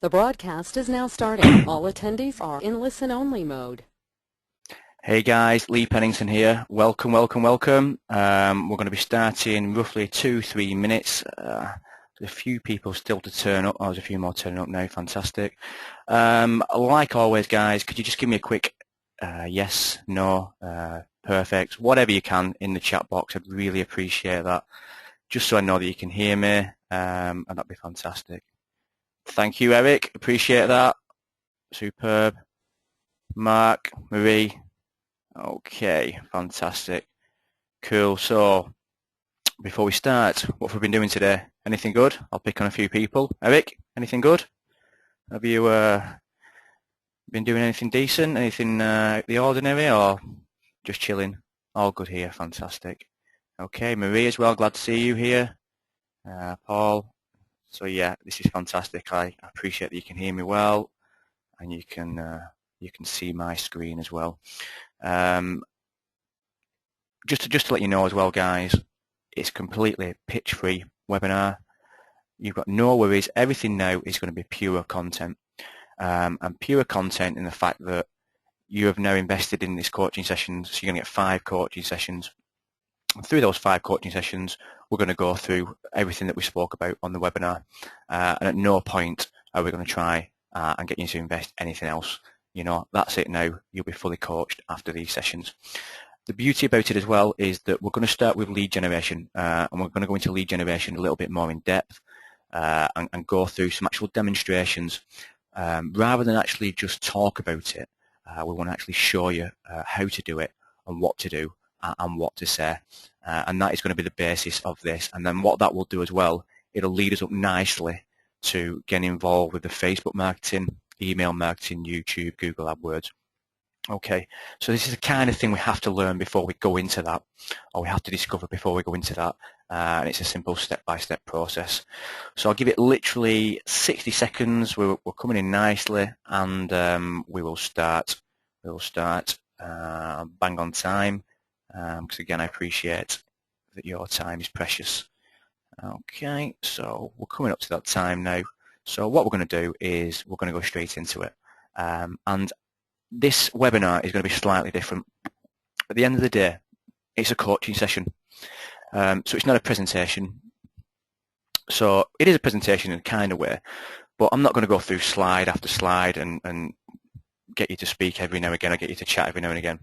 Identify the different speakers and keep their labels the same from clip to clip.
Speaker 1: The broadcast is now starting. All attendees are in listen-only mode.
Speaker 2: Hey guys, Lee Pennington here. Welcome, welcome, welcome. We're going to be starting in roughly 2-3 minutes. There's a few people still to turn up. Oh, there's a few more turning up now. Fantastic. Like always, guys, could you just give me a quick yes, no, perfect, whatever you can in the chat box? I'd really appreciate that, just so I know that you can hear me, and that'd be fantastic. Thank you, Eric. Appreciate that. Superb. Mark, Marie. Okay, fantastic. Cool. So, before we start, what have we been doing today? Anything good? I'll pick on a few people. Eric, anything good? Have you been doing anything decent? Anything out the ordinary, or just chilling? All good here. Fantastic. Okay, Marie as well. Glad to see you here. Paul. So yeah, this is fantastic. I appreciate that you can hear me well, and you can see my screen as well. Just to let you know as well, guys, it's completely pitch-free webinar. You've got no worries. Everything now is going to be pure content, and pure content in the fact that you have now invested in this coaching session. So you're going to get 5 coaching sessions. And through those 5 coaching sessions, we're going to go through everything that we spoke about on the webinar, and at no point are we going to try and get you to invest anything else. You know, that's it now. You'll be fully coached after these sessions. The beauty about it as well is that we're going to start with lead generation, and we're going to go into lead generation a little bit more in depth, and go through some actual demonstrations. Rather than actually just talk about it, we want to actually show you how to do it and what to do and what to say, and that is going to be the basis of this. And then what that will do as well, it'll lead us up nicely to getting involved with the Facebook marketing, email marketing, YouTube, Google AdWords. Okay, so this is the kind of thing we have to learn before we go into that, or we have to discover before we go into that, and it's a simple step-by-step process. So I'll give it literally 60 seconds. We're coming in nicely, and we will start. Bang on time, because again, I appreciate that your time is precious. Okay, so we're coming up to that time now. So what we're going to do is we're going to go straight into it, and this webinar is going to be slightly different. At the end of the day, it's a coaching session. So it's not a presentation. So it is a presentation in a kind of way, but I'm not going to go through slide after slide and get you to speak every now and again or get you to chat every now and again.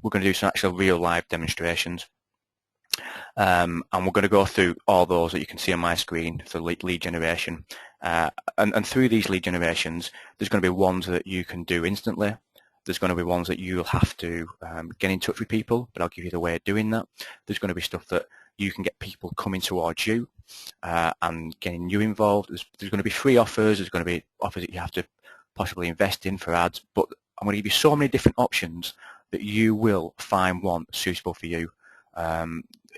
Speaker 2: We're going to do some actual real live demonstrations. And we're going to go through all those that you can see on my screen for lead generation. And through these lead generations, there's going to be ones that you can do instantly. There's going to be ones that you'll have to get in touch with people, but I'll give you the way of doing that. There's going to be stuff that you can get people coming towards you and getting you involved. There's going to be free offers. There's going to be offers that you have to possibly invest in for ads. But I'm going to give you so many different options that you will find one suitable for you.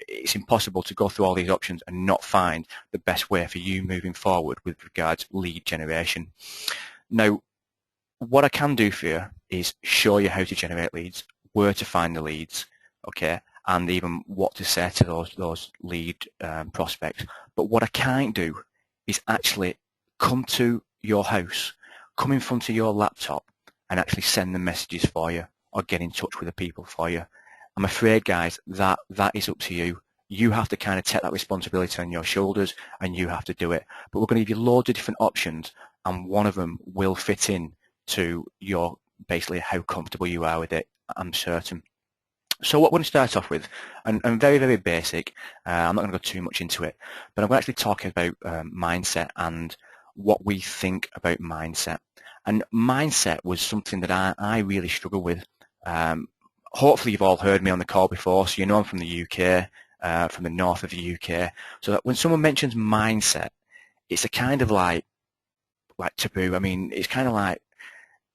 Speaker 2: It's impossible to go through all these options and not find the best way for you moving forward with regards to lead generation. Now, what I can do for you is show you how to generate leads, where to find the leads, okay, and even what to say to those lead prospects. But what I can't do is actually come to your house, come in front of your laptop and actually send the messages for you or get in touch with the people for you. I'm afraid, guys, that is up to you. You have to kind of take that responsibility on your shoulders and you have to do it. But we're going to give you loads of different options, and one of them will fit in to your basically how comfortable you are with it, I'm certain. So what we're going to start off with, and very, very basic, I'm not going to go too much into it, but I'm actually talking about mindset and what we think about mindset. And mindset was something that I really struggle with. Hopefully you've all heard me on the call before, so you know I'm from the UK, from the north of the UK. So that when someone mentions mindset, it's a kind of like taboo. I mean, it's kind of like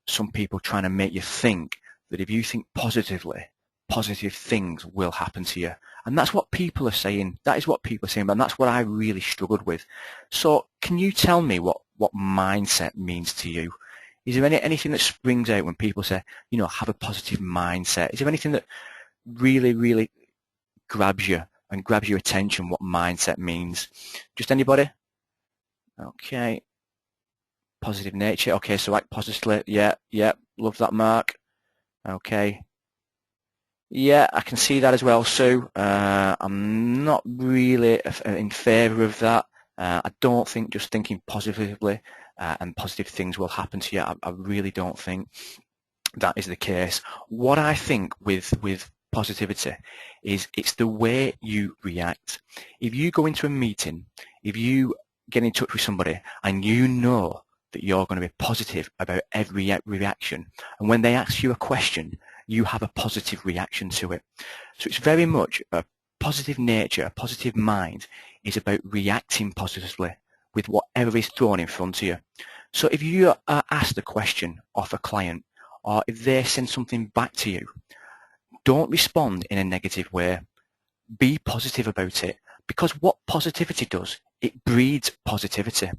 Speaker 2: some people trying to make you think that if you think positively, positive things will happen to you. And that's what people are saying. That is what people are saying, and that's what I really struggled with. So can you tell me what mindset means to you? Is there anything that springs out when people say, you know, have a positive mindset? Is there anything that really, really grabs you and grabs your attention, what mindset means? Just anybody? Okay. Positive nature. Okay, so act positively. Yeah, love that, Mark. Okay. Yeah, I can see that as well, Sue. I'm not really in favour of that. I don't think just thinking positively and positive things will happen to you. I really don't think that is the case. What I think with positivity is it's the way you react. If you go into a meeting, if you get in touch with somebody and you know that you're going to be positive about every reaction, and when they ask you a question, you have a positive reaction to it. So it's very much a positive nature, a positive mind is about reacting positively with whatever is thrown in front of you. So if you are asked a question of a client, or if they send something back to you, don't respond in a negative way. Be positive about it, because what positivity does, it breeds positivity.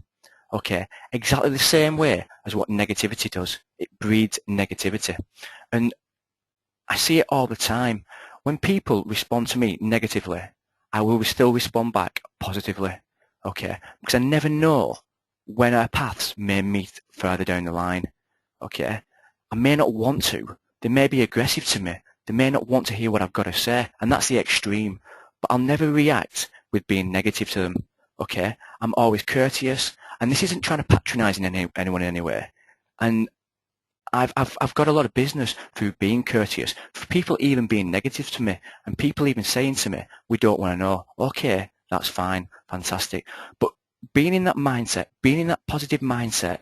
Speaker 2: Okay, exactly the same way as what negativity does, it breeds negativity. And I see it all the time. When people respond to me negatively, I will still respond back positively. Okay, because I never know when our paths may meet further down the line. Okay, I may not want to. They may be aggressive to me. They may not want to hear what I've got to say, and that's the extreme. But I'll never react with being negative to them. Okay, I'm always courteous, and this isn't trying to patronise anyone in any way. And I've got a lot of business through being courteous, for people even being negative to me, and people even saying to me, we don't want to know. Okay, that's fine, fantastic. But being in that mindset, being in that positive mindset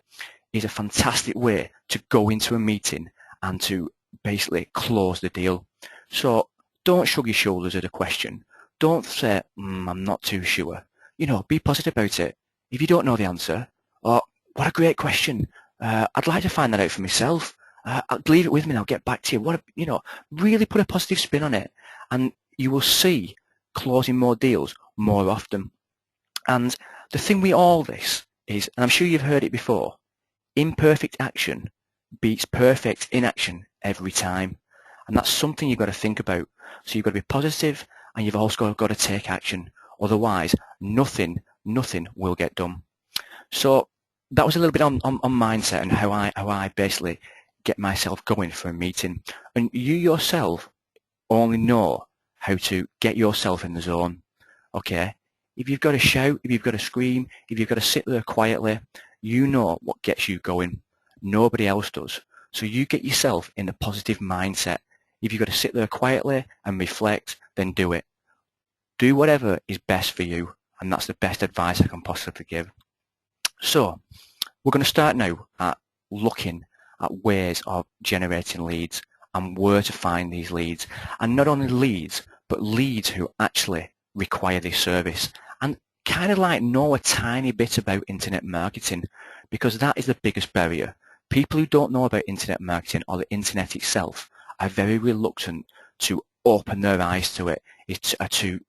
Speaker 2: is a fantastic way to go into a meeting and to basically close the deal. So don't shrug your shoulders at a question. Don't say, I'm not too sure. You know, be positive about it. If you don't know the answer, or what a great question, I'd like to find that out for myself. Leave it with me and I'll get back to you. Really put a positive spin on it, and you will see closing more deals more often. And the thing with all this is, and I'm sure you've heard it before, imperfect action beats perfect inaction every time. And that's something you've got to think about. So you've got to be positive, and you've also got to take action. Otherwise, nothing will get done. So that was a little bit on mindset and how I basically get myself going for a meeting. And you yourself only know how to get yourself in the zone. Okay? If you've got to shout, if you've got to scream, if you've got to sit there quietly, you know what gets you going. Nobody else does. So you get yourself in a positive mindset. If you've got to sit there quietly and reflect, then do it. Do whatever is best for you, and that's the best advice I can possibly give. So we're going to start now at looking at ways of generating leads and where to find these leads. And not only leads, but leads who actually require this service. And kind of like know a tiny bit about internet marketing, because that is the biggest barrier. People who don't know about internet marketing or the internet itself are very reluctant to open their eyes to it, to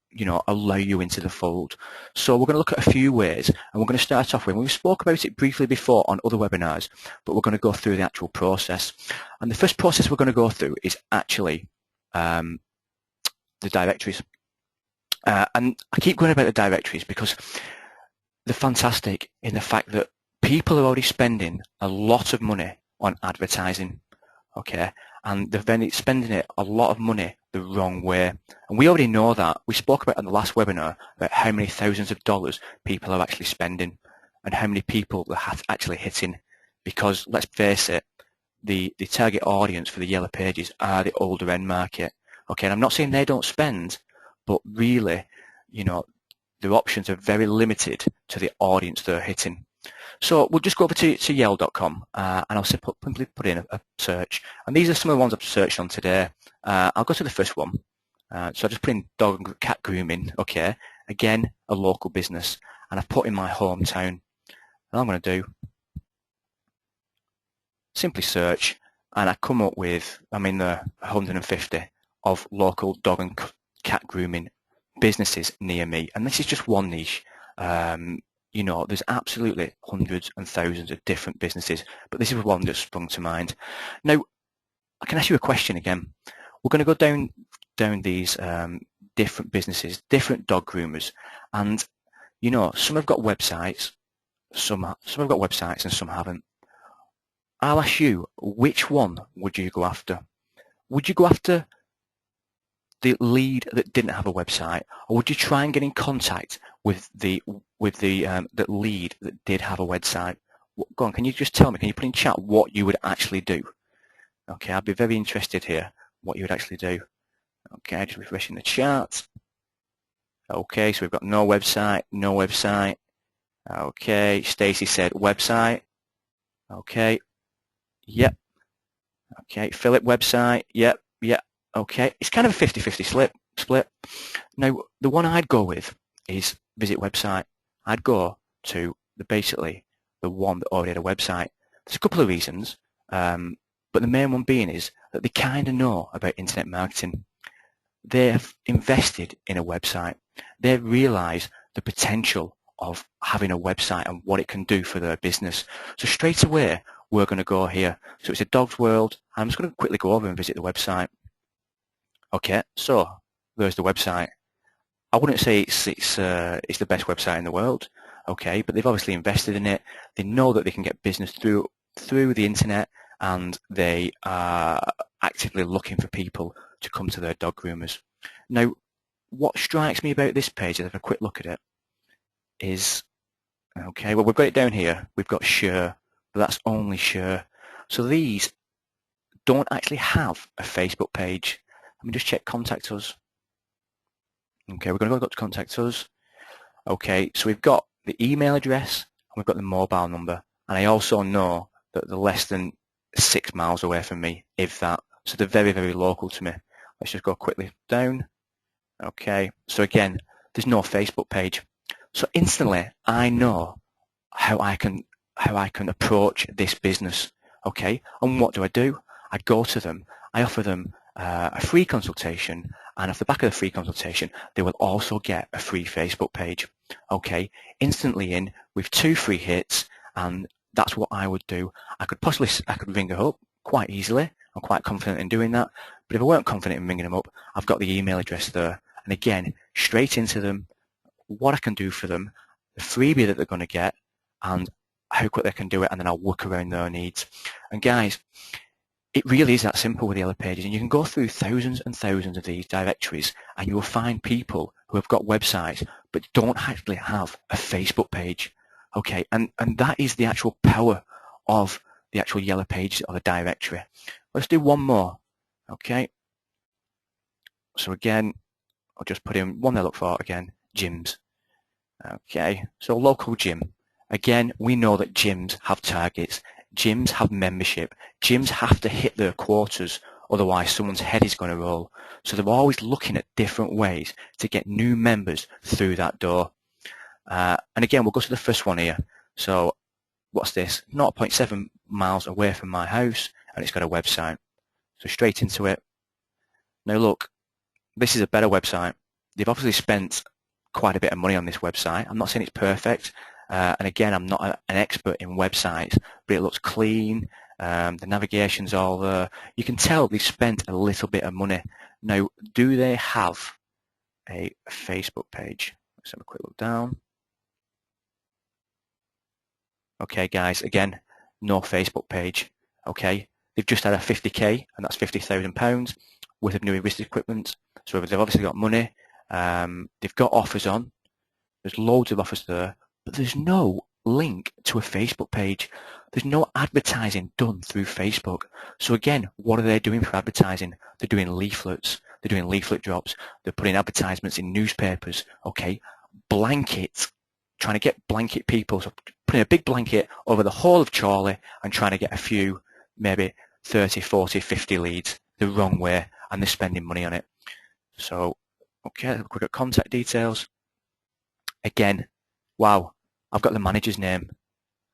Speaker 2: allow you into the fold. So we're going to look at a few ways, and we're going to start off with, we spoke about it briefly before on other webinars, but we're going to go through the actual process. And the first process we're going to go through is actually the directories. And I keep going about the directories because they're fantastic in the fact that people are already spending a lot of money on advertising, okay? And they're spending a lot of money the wrong way. And we already know that. We spoke about in the last webinar about how many thousands of dollars people are actually spending and how many people they're actually hitting. Because let's face it, the target audience for the Yellow Pages are the older end market. Okay, and I'm not saying they don't spend, but really, their options are very limited to the audience they're hitting. So we'll just go over to Yale.com and I'll simply put in a search. And these are some of the ones I've searched on today. I'll go to the first one. So I just put in dog and cat grooming. Okay, again, a local business. And I've put in my hometown. And I'm going to do simply search. And I come up with, the 150 of local dog and cat grooming businesses near me. And this is just one niche. There's absolutely hundreds and thousands of different businesses, but this is one that sprung to mind. Now, I can ask you a question again. We're going to go down these different businesses, different dog groomers, and some have got websites, some have got websites, and some haven't. I'll ask you, which one would you go after? Would you go after the lead that didn't have a website, or would you try and get in contact with the lead that did have a website? Go on, can you just tell me? Can you put in chat what you would actually do? Okay, I'd be very interested here what you would actually do. Okay, just refreshing the chart. Okay, so we've got no website, no website. Okay, Stacy said website. Okay, yep. Okay, Philip website. Yep, yep. Okay, it's kind of a 50-50 split. Now, the one I'd go with is visit website. I'd go to basically the one that already had a website. There's a couple of reasons, but the main one being is that they kind of know about internet marketing. They have invested in a website. They realise the potential of having a website and what it can do for their business. So straight away, we're going to go here. So it's a Dog's World. I'm just going to quickly go over and visit the website. Okay, so there's the website. I wouldn't say it's the best website in the world, okay, but they've obviously invested in it. They know that they can get business through the internet, and they are actively looking for people to come to their dog groomers. Now, what strikes me about this page, as I have a quick look at it, is, okay, well, we've got it down here. We've got Share, but that's only Share. So these don't actually have a Facebook page. Let me just check Contact Us. Okay, we're going to go to Contact Us. Okay, so we've got the email address and we've got the mobile number. And I also know that they're less than 6 miles away from me, if that. So they're very, very local to me. Let's just go quickly down. Okay, so again, there's no Facebook page. So instantly, I know how I can approach this business. Okay, and what do? I go to them. I offer them a free consultation, and off the back of the free consultation, they will also get a free Facebook page. Okay, instantly in with 2 free hits, and that's what I would do. I could ring her up quite easily. I'm quite confident in doing that. But if I weren't confident in ringing them up, I've got the email address there. And again, straight into them, what I can do for them, the freebie that they're going to get, and how quick they can do it, and then I'll work around their needs. And guys, it really is that simple with Yellow Pages, and you can go through thousands and thousands of these directories, and you will find people who have got websites but don't actually have a Facebook page. Okay, and that is the actual power of the actual Yellow Pages or the directory. Let's do one more. Okay, so again, I'll just put in one I look for again, gyms. Okay, so local gym. Again, we know that gyms have targets. Gyms have membership. Gyms have to hit their quotas, otherwise someone's head is going to roll. So they're always looking at different ways to get new members through that door. And again, we'll go to the first one here. So what's this? 0.7 miles away from my house, and it's got a website. So straight into it. Now look, this is a better website. They've obviously spent quite a bit of money on this website. I'm not saying it's perfect. And again, I'm not an expert in websites, but it looks clean. The navigation's all there. You can tell they've spent a little bit of money. Now, do they have a Facebook page? Let's have a quick look down. Okay, guys, again, no Facebook page. Okay, they've just had a 50k, and that's £50,000 worth of new business equipment. So they've obviously got money. They've got offers on. There's loads of offers there, but there's no link to a Facebook page. There's no advertising done through Facebook. So again, what are they doing for advertising? They're doing leaflets. They're doing leaflet drops. They're putting advertisements in newspapers. Okay, blankets, trying to get blanket people. So putting a big blanket over the whole of Chorley and trying to get a few, maybe 30, 40, 50 leads the wrong way, and they're spending money on it. So, okay, have a quick at contact details. Again, wow, I've got the manager's name,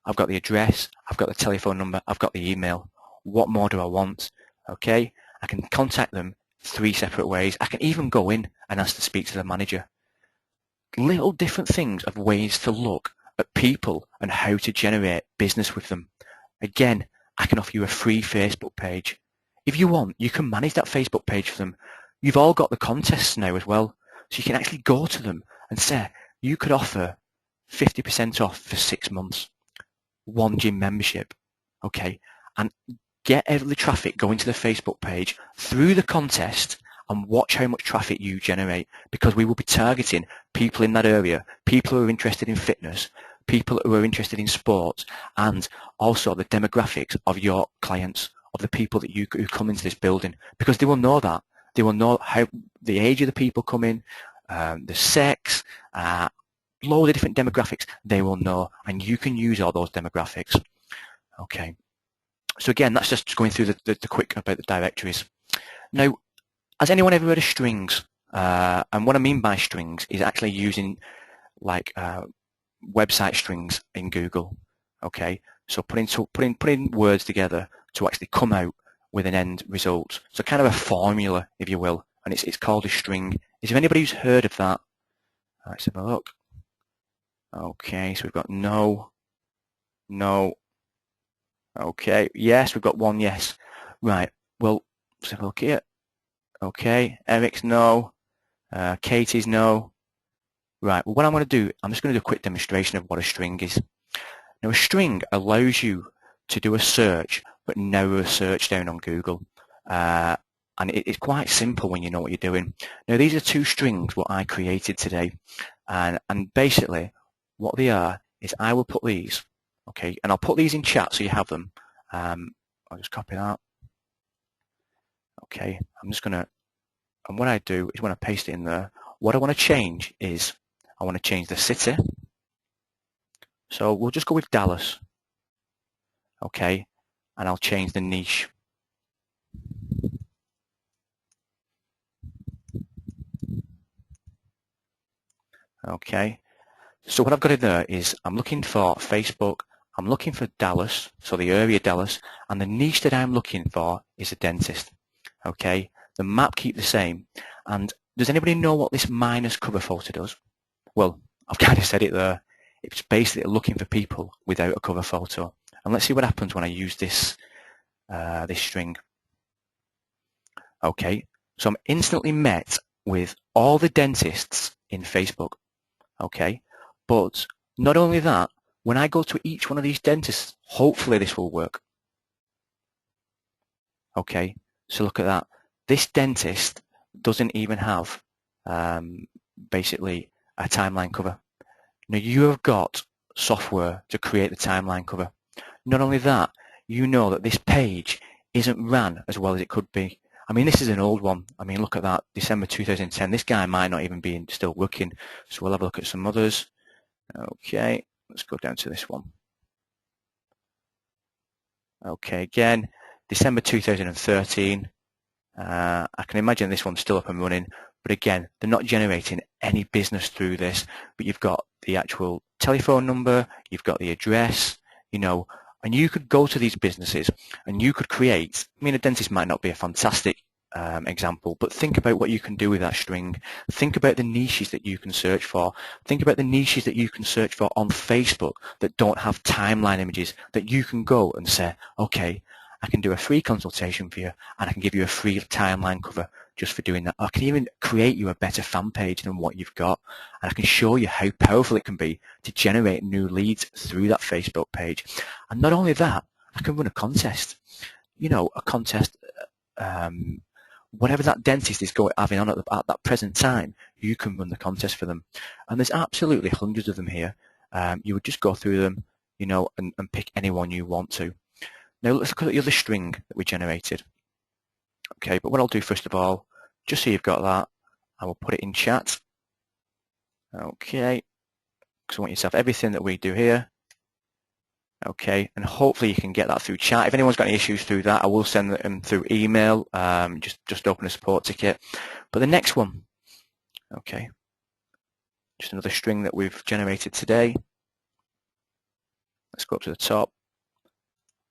Speaker 2: I've got the address, I've got the telephone number, I've got the email. What more do I want? Okay, I can contact them 3 separate ways. I can even go in and ask to speak to the manager. Little different things of ways to look at people and how to generate business with them. Again, I can offer you a free Facebook page. If you want, you can manage that Facebook page for them. You've all got the contests now as well, so you can actually go to them and say, you could offer 50% off for 6 months, 1 gym membership. Okay, and get every traffic going to the Facebook page through the contest and watch how much traffic you generate, because we will be targeting people in that area, people who are interested in fitness, people who are interested in sports, and also the demographics of your clients, of the people that who come into this building, because they will know that. They will know how the age of the people coming, the sex, loads of different demographics they will know, and you can use all those demographics. Okay. So again, that's just going through the quick about the directories. Now, has anyone ever heard of strings? And what I mean by strings is actually using like website strings in Google. Okay, so putting words together to actually come out with an end result. So kind of a formula, if you will, and it's called a string. Is there anybody who's heard of that? Let's have a look. Okay, so we've got no. Okay, yes, we've got one yes. Right, well, let's have a look here. Okay, Eric's no. Katie's no. Right, well, what I'm going to do, I'm just going to do a quick demonstration of what a string is. Now, a string allows you to do a search, but narrow a search down on Google. And it's quite simple when you know what you're doing. Now, these are two strings what I created today. And basically, what they are is I will put these, okay, and I'll put these in chat so you have them. I'll just copy that. Okay, I'm just going to, and what I do is when I paste it in there, what I want to change is I want to change the city. So we'll just go with Dallas. Okay, and I'll change the niche. Okay, so what I've got in there is I'm looking for Facebook, I'm looking for Dallas, so the area Dallas, and the niche that I'm looking for is a dentist. Okay, the map keep the same. And does anybody know what this minus cover photo does? Well, I've kind of said it there. It's basically looking for people without a cover photo. And let's see what happens when I use this this string. Okay, so I'm instantly met with all the dentists in Facebook. Okay, but not only that, when I go to each one of these dentists, hopefully this will work. Okay, so look at that. This dentist doesn't even have basically a timeline cover. Now you have got software to create the timeline cover. Not only that, you know that this page isn't ran as well as it could be. I mean, this is an old one. I mean, look at that, December 2010. This guy might not even be still working. So we'll have a look at some others. Okay, let's go down to this one. Okay, again, December 2013. I can imagine this one's still up and running, but again, they're not generating any business through this, but you've got the actual telephone number, you've got the address, you know, and you could go to these businesses and you could create, I mean, a dentist might not be a fantastic example, but think about what you can do with that string. Think about the niches that you can search for. Think about the niches that you can search for on Facebook that don't have timeline images, that you can go and say, okay, I can do a free consultation for you and I can give you a free timeline cover just for doing that. I can even create you a better fan page than what you've got, and I can show you how powerful it can be to generate new leads through that Facebook page. And not only that, I can run a contest. You know, a contest, whatever that dentist is having on at that present time, you can run the contest for them. And there's absolutely hundreds of them here. You would just go through them, you know, and pick anyone you want to. Now let's look at the other string that we generated. Okay, but what I'll do first of all, just so you've got that, I will put it in chat. Okay, because I want you to have everything that we do here. Okay, and hopefully you can get that through chat. If anyone's got any issues through that, I will send them through email. Just open a support ticket. But the next one, okay, just another string that we've generated today. Let's go up to the top,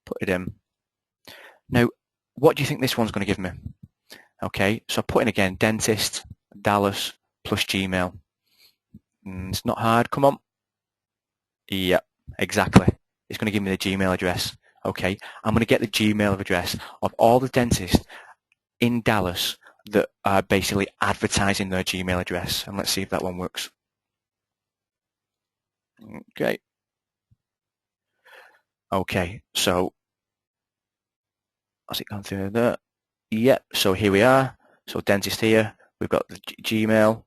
Speaker 2: put it in. Now, what do you think this one's going to give me? Okay, so I put in again, dentist, Dallas, plus Gmail. It's not hard, come on. Yeah, exactly. It's going to give me the Gmail address. Okay, I'm going to get the Gmail address of all the dentists in Dallas that are basically advertising their Gmail address. And let's see if that one works. Okay. Okay, so has it gone through there? Yep, so here we are. So dentist here, we've got the Gmail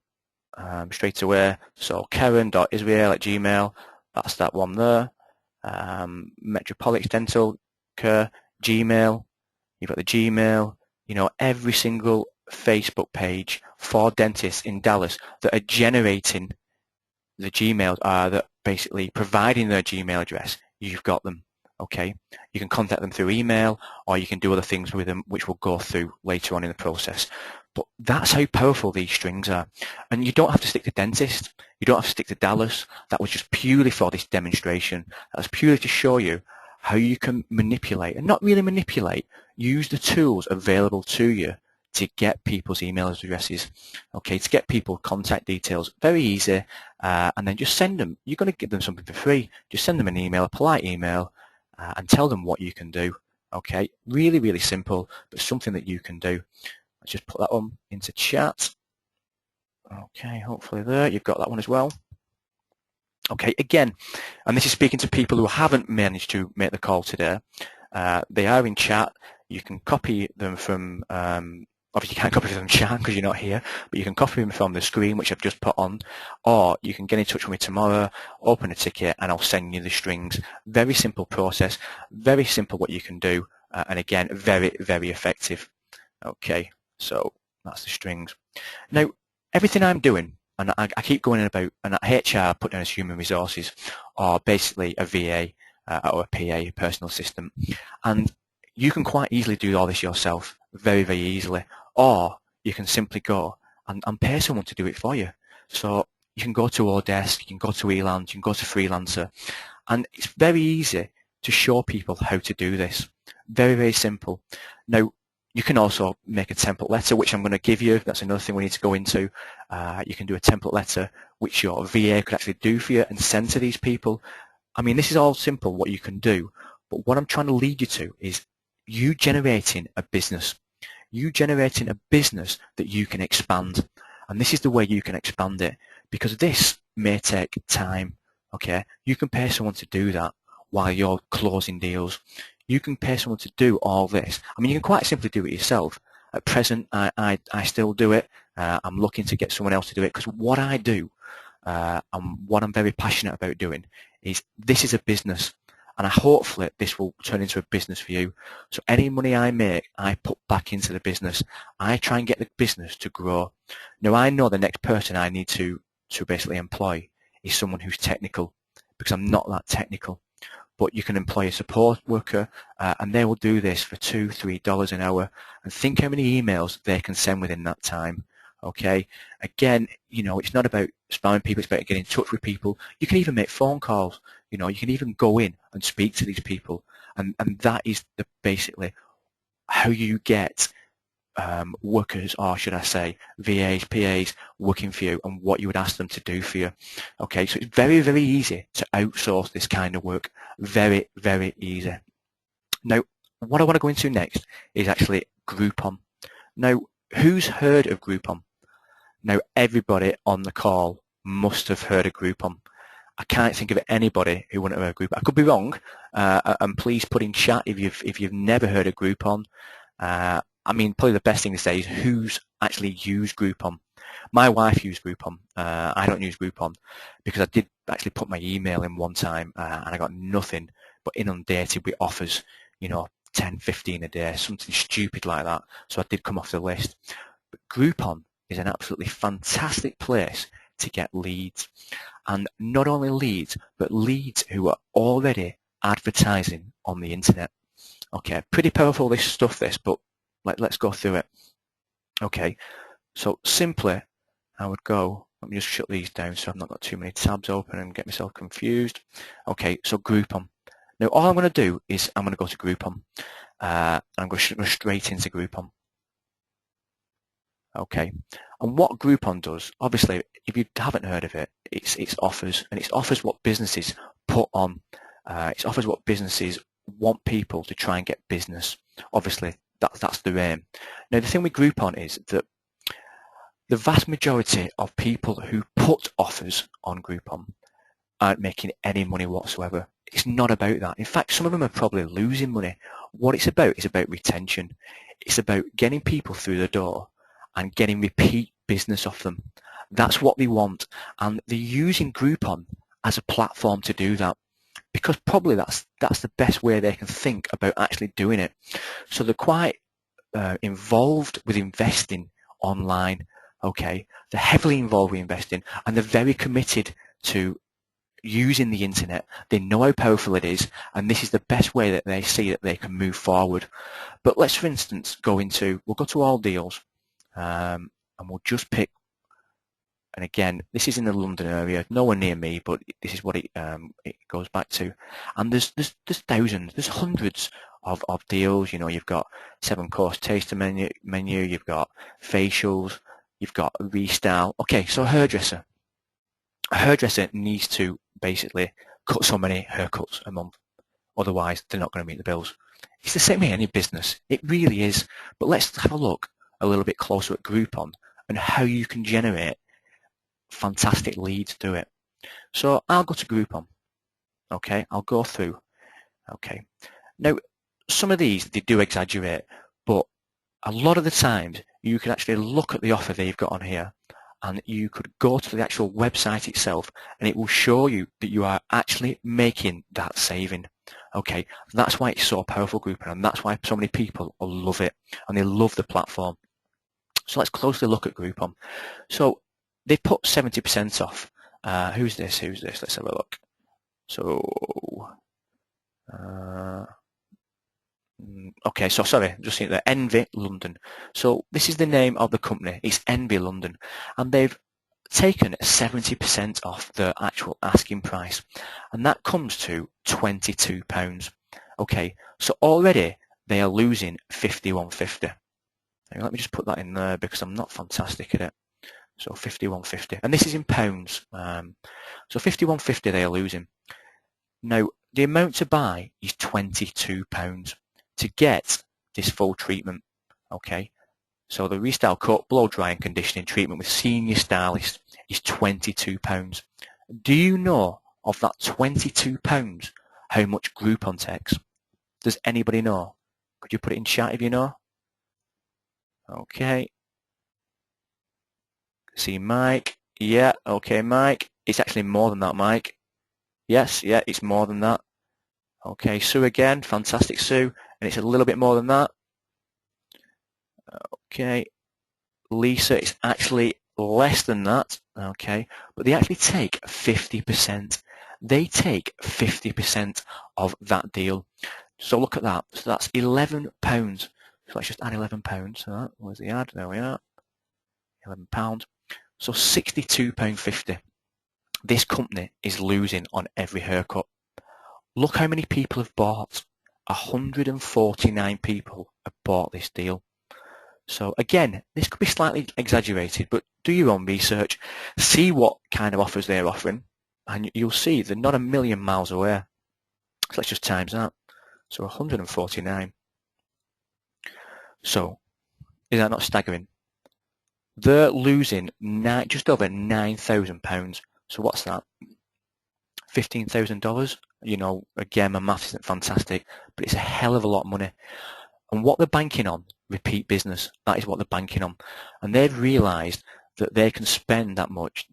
Speaker 2: straight away. So Karen.Israel@gmail, that's that one there. Metropolix Dental Care, Gmail, you've got the Gmail, you know, every single Facebook page for dentists in Dallas that are generating the Gmails that basically providing their Gmail address, you've got them. Okay, you can contact them through email, or you can do other things with them, which we'll go through later on in the process. But that's how powerful these strings are. And you don't have to stick to dentist. You don't have to stick to Dallas. That was just purely for this demonstration. That was purely to show you how you can manipulate, and not really manipulate, use the tools available to you to get people's email addresses, okay, to get people contact details. Very easy, and then just send them. You're going to give them something for free. Just send them an email, a polite email, and tell them what you can do. Okay, really, really simple, but something that you can do. Let's just put that one into chat. Okay, hopefully there, you've got that one as well. Okay, again, and this is speaking to people who haven't managed to make the call today. They are in chat. You can copy them from, obviously you can't copy them from chat because you're not here, but you can copy them from the screen, which I've just put on, or you can get in touch with me tomorrow, open a ticket, and I'll send you the strings. Very simple process, very simple what you can do, and again, very, very effective. Okay, so that's the strings. Now, everything I'm doing, and I keep going in about, and HR put down as human resources, or basically a VA or a PA, a personal assistant, and you can quite easily do all this yourself, very, very easily, or you can simply go and pay someone to do it for you. So you can go to Odesk, you can go to Eland, you can go to Freelancer, and it's very easy to show people how to do this. Very, very simple. Now, you can also make a template letter, which I'm going to give you. That's another thing we need to go into. You can do a template letter, which your VA could actually do for you and send to these people. I mean, this is all simple, what you can do. But what I'm trying to lead you to is you generating a business. You generating a business that you can expand. And this is the way you can expand it, because this may take time. Okay, you can pay someone to do that while you're closing deals. You can pay someone to do all this. I mean, you can quite simply do it yourself. At present, I still do it. I'm looking to get someone else to do it, because what I do and what I'm very passionate about doing is this is a business, and hopefully this will turn into a business for you. So any money I make, I put back into the business. I try and get the business to grow. Now, I know the next person I need to basically employ is someone who's technical, because I'm not that technical. But you can employ a support worker, and they will do this for $2, $3 an hour. And think how many emails they can send within that time. Okay. Again, you know, it's not about spamming people. It's about getting in touch with people. You can even make phone calls. You know, you can even go in and speak to these people, and that is basically how you get workers, or should I say VAs, PAs, working for you, and what you would ask them to do for you. Okay, so it's very, very easy to outsource this kind of work. Very, very easy. Now, what I want to go into next is actually Groupon. Now, who's heard of Groupon? Now, everybody on the call must have heard of Groupon. I can't think of anybody who wouldn't have heard of Groupon. I could be wrong, and please put in chat if you've never heard of Groupon. I mean, probably the best thing to say is who's actually used Groupon. My wife used Groupon. I don't use Groupon because I did actually put my email in one time and I got nothing but inundated with offers, you know, 10, 15 a day, something stupid like that. So I did come off the list. But Groupon is an absolutely fantastic place to get leads. And not only leads, but leads who are already advertising on the internet. Okay, pretty powerful this stuff, but let's go through it. Okay, so simply I would go, let me just shut these down so I've not got too many tabs open and get myself confused. Okay, so Groupon. Now all I'm going to do is I'm going to go to Groupon, and I'm going to go straight into Groupon. Okay, and what Groupon does, obviously, if you haven't heard of it, it's offers, and it's offers what businesses put on. It's offers what businesses want people to try and get business. Obviously, that's the aim. Now, the thing with Groupon is that the vast majority of people who put offers on Groupon aren't making any money whatsoever. It's not about that. In fact, some of them are probably losing money. What it's about is about retention. It's about getting people through the door and getting repeat business off them. That's what they want. And they're using Groupon as a platform to do that, because probably that's the best way they can think about actually doing it. So they're quite involved with investing online. Okay, they're heavily involved with investing, and they're very committed to using the internet. They know how powerful it is, and this is the best way that they see that they can move forward. But let's, for instance, we'll go to all deals, and we'll just pick, and again, this is in the London area, nowhere near me, but this is what it goes back to. And there's thousands, there's hundreds of deals. You know, you've got 7-course taster menu, you've got facials, you've got a restyle. Okay, so a hairdresser needs to basically cut so many haircuts a month, otherwise they're not going to meet the bills. It's the same in any business, it really is. But let's have a look a little bit closer at Groupon and how you can generate fantastic leads to it. So I'll go to Groupon. Okay, I'll go through. Okay, now some of these they do exaggerate, but a lot of the times you can actually look at the offer they've got on here, and you could go to the actual website itself and it will show you that you are actually making that saving. Okay, that's why it's so powerful, Groupon, and that's why so many people love it and they love the platform. So let's closely look at Groupon. So they put 70% off. Who's this? Let's have a look. So, okay, so sorry, just seeing there, Envy London. So this is the name of the company. It's Envy London, and they've taken 70% off the actual asking price, and that comes to £22. Okay, so already they are losing £51.50. Let me just put that in there because I'm not fantastic at it. So £51.50, and this is in pounds. So £51.50 they are losing. Now the amount to buy is £22 to get this full treatment. Okay, so the restyle cut, blow dry and conditioning treatment with senior stylist is £22. Do you know of that £22 how much Groupon takes? Does anybody know? Could you put it in chat if you know? Okay. See Mike. Yeah, okay, Mike. It's actually more than that, Mike. Yes, yeah, it's more than that. Okay, Sue again. Fantastic, Sue. And it's a little bit more than that. Okay. Lisa, it's actually less than that. Okay. But they actually take 50%. They take 50% of that deal. So look at that. So that's £11. So let's just add £11 to that. Where's the add? There we are. £11. So £62.50. This company is losing on every haircut. Look how many people have bought. 149 people have bought this deal. So again, this could be slightly exaggerated, but do your own research. See what kind of offers they're offering, and you'll see they're not a million miles away. So let's just times that. So 149. So is that not staggering? They're losing just over £9,000. So what's that? $15,000. You know, again, my maths isn't fantastic, but it's a hell of a lot of money. And what they're banking on, repeat business, that is what they're banking on. And they've realised that they can spend that much.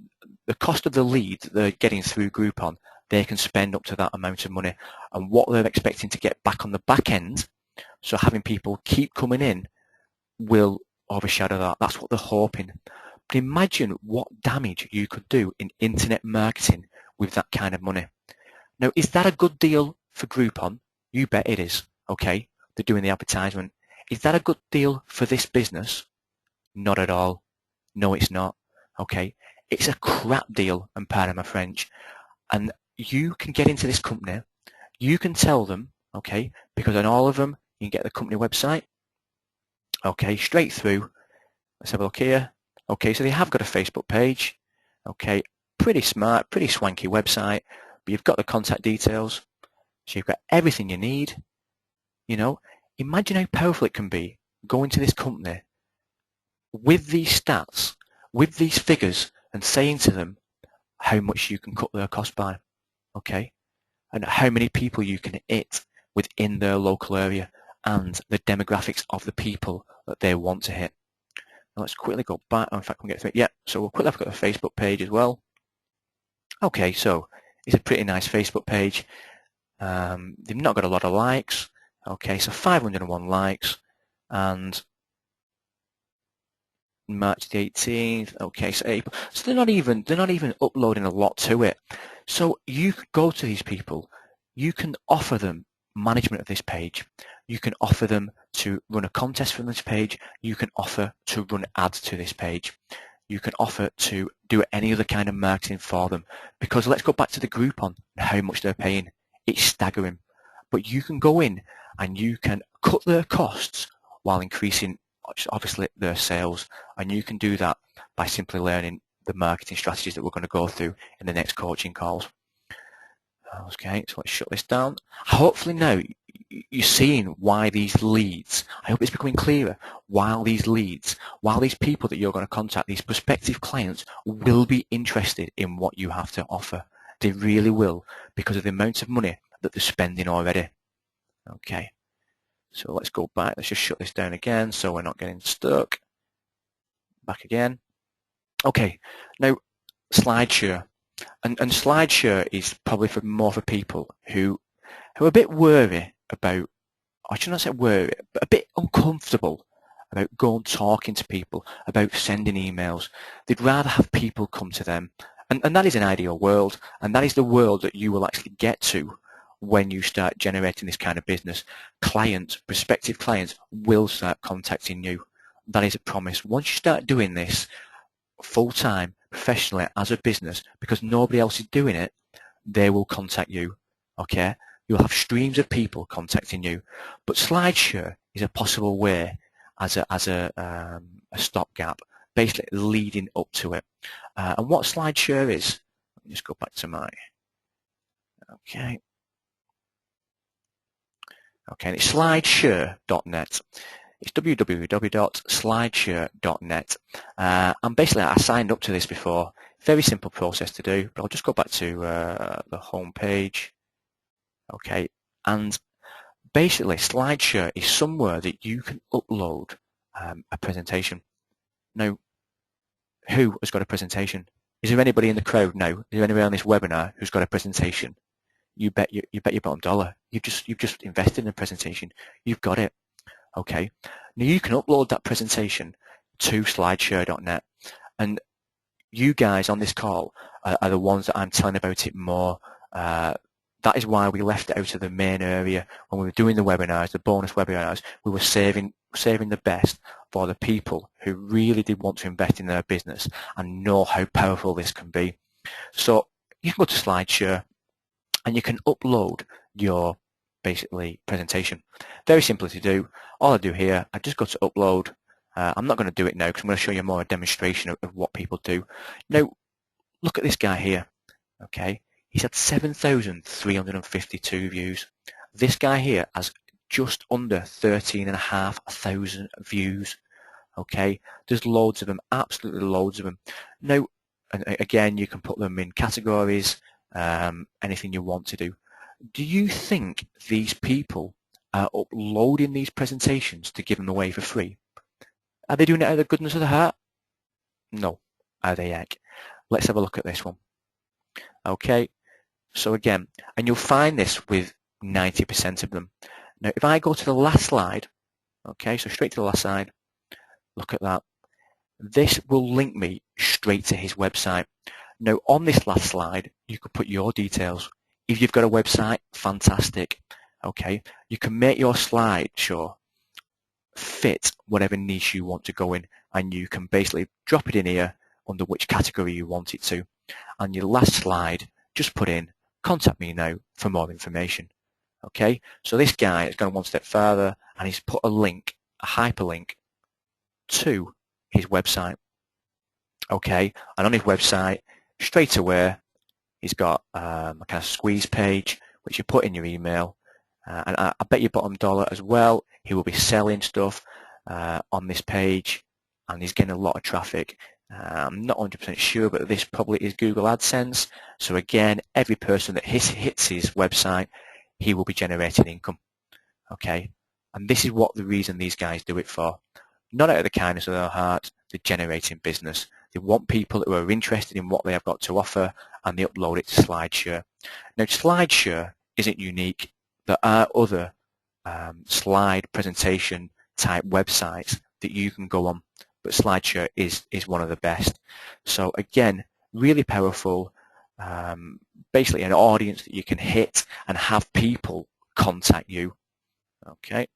Speaker 2: The cost of the lead that they're getting through Groupon, they can spend up to that amount of money. And what they're expecting to get back on the back end, so having people keep coming in, will overshadow that. That's what they're hoping. But imagine what damage you could do in internet marketing with that kind of money. Now, is that a good deal for Groupon? You bet it is. Okay, they're doing the advertisement. Is that a good deal for this business? Not at all. No, it's not. Okay, it's a crap deal, and pardon my French. And you can get into this company. You can tell them, okay, because on all of them, you can get the company website. Okay, straight through. Let's have a look here. Okay, so they have got a Facebook page. Okay, pretty smart, pretty swanky website, but you've got the contact details. So you've got everything you need. You know, imagine how powerful it can be going to this company with these stats, with these figures, and saying to them how much you can cut their cost by. Okay, and how many people you can hit within their local area and the demographics of the people that they want to hit. Now let's quickly go back. In fact, we can get through it. Yeah, so we'll quickly look at the Facebook page as well. Okay, so it's a pretty nice Facebook page. They've not got a lot of likes. Okay, so 501 likes, and March the 18th. Okay, so April. So they're not even uploading a lot to it. So you could go to these people. You can offer them management of this page. You can offer them to run a contest from this page. You can offer to run ads to this page. You can offer to do any other kind of marketing for them. Because let's go back to the Groupon and how much they're paying. It's staggering. But you can go in and you can cut their costs while increasing, obviously, their sales. And you can do that by simply learning the marketing strategies that we're going to go through in the next coaching calls. Okay, so let's shut this down. Hopefully now you're seeing why these leads, I hope it's becoming clearer, while these leads, while these people that you're going to contact, these prospective clients, will be interested in what you have to offer. They really will, because of the amount of money that they're spending already. Okay, so let's go back. Let's just shut this down again so we're not getting stuck. Back again. Okay, now SlideShare. And SlideShare is probably more for people who are a bit worried about, I should not say worried, but a bit uncomfortable about going talking to people, about sending emails. They'd rather have people come to them. And that is an ideal world, and that is the world that you will actually get to when you start generating this kind of business. Clients, prospective clients, will start contacting you. That is a promise. Once you start doing this full-time, professionally, as a business, because nobody else is doing it, they will contact you. Okay, you'll have streams of people contacting you. But SlideShare is a possible way as a stopgap, basically leading up to it. And what SlideShare is, let me just go back to my, okay, and it's slideshare.net. It's www.slideshare.net. And basically, I signed up to this before. Very simple process to do, but I'll just go back to the home page. Okay, and basically, SlideShare is somewhere that you can upload a presentation. Now, who has got a presentation? Is there anybody in the crowd now? Is there anybody on this webinar who's got a presentation? You bet your bottom dollar. You've just invested in a presentation. You've got it. Okay, now you can upload that presentation to slideshare.net, and you guys on this call are the ones that I'm telling about it more. That is why we left it out of the main area when we were doing the webinars, the bonus webinars. We were saving the best for the people who really did want to invest in their business and know how powerful this can be. So you can go to SlideShare and you can upload your basically presentation. Very simple to do. All I do here, I just go to upload. I'm not going to do it now because I'm going to show you more a demonstration of what people do. Now, look at this guy here. Okay, he's had 7,352 views. This guy here has just under 13,500 views. Okay, there's loads of them, absolutely loads of them. Now, and again, you can put them in categories, anything you want to do. Do you think these people are uploading these presentations to give them away for free? Are they doing it out of the goodness of the heart? No. Are they heck? Let's have a look at this one. Okay, so again, and you'll find this with 90% of them. Now, if I go to the last slide, okay, so straight to the last slide, look at that. This will link me straight to his website. Now, on this last slide, you could put your details. If you've got a website, fantastic. Okay, you can make your slideshow fit whatever niche you want to go in, and you can basically drop it in here under which category you want it to. And your last slide, just put in, contact me now for more information. Okay, so this guy is going one step further, and he's put a link, a hyperlink, to his website. Okay, and on his website, straight away, he's got a kind of squeeze page, which you put in your email. And I bet your bottom dollar as well, he will be selling stuff on this page, and he's getting a lot of traffic. I'm not 100% sure, but this probably is Google AdSense. So again, every person that hits his website, he will be generating income. Okay, and this is what the reason these guys do it for. Not out of the kindness of their heart, they're generating business. They want people who are interested in what they have got to offer, and they upload it to SlideShare. Now, SlideShare isn't unique. There are other slide presentation type websites that you can go on, but SlideShare is one of the best. So again, really powerful, basically an audience that you can hit and have people contact you. Okay.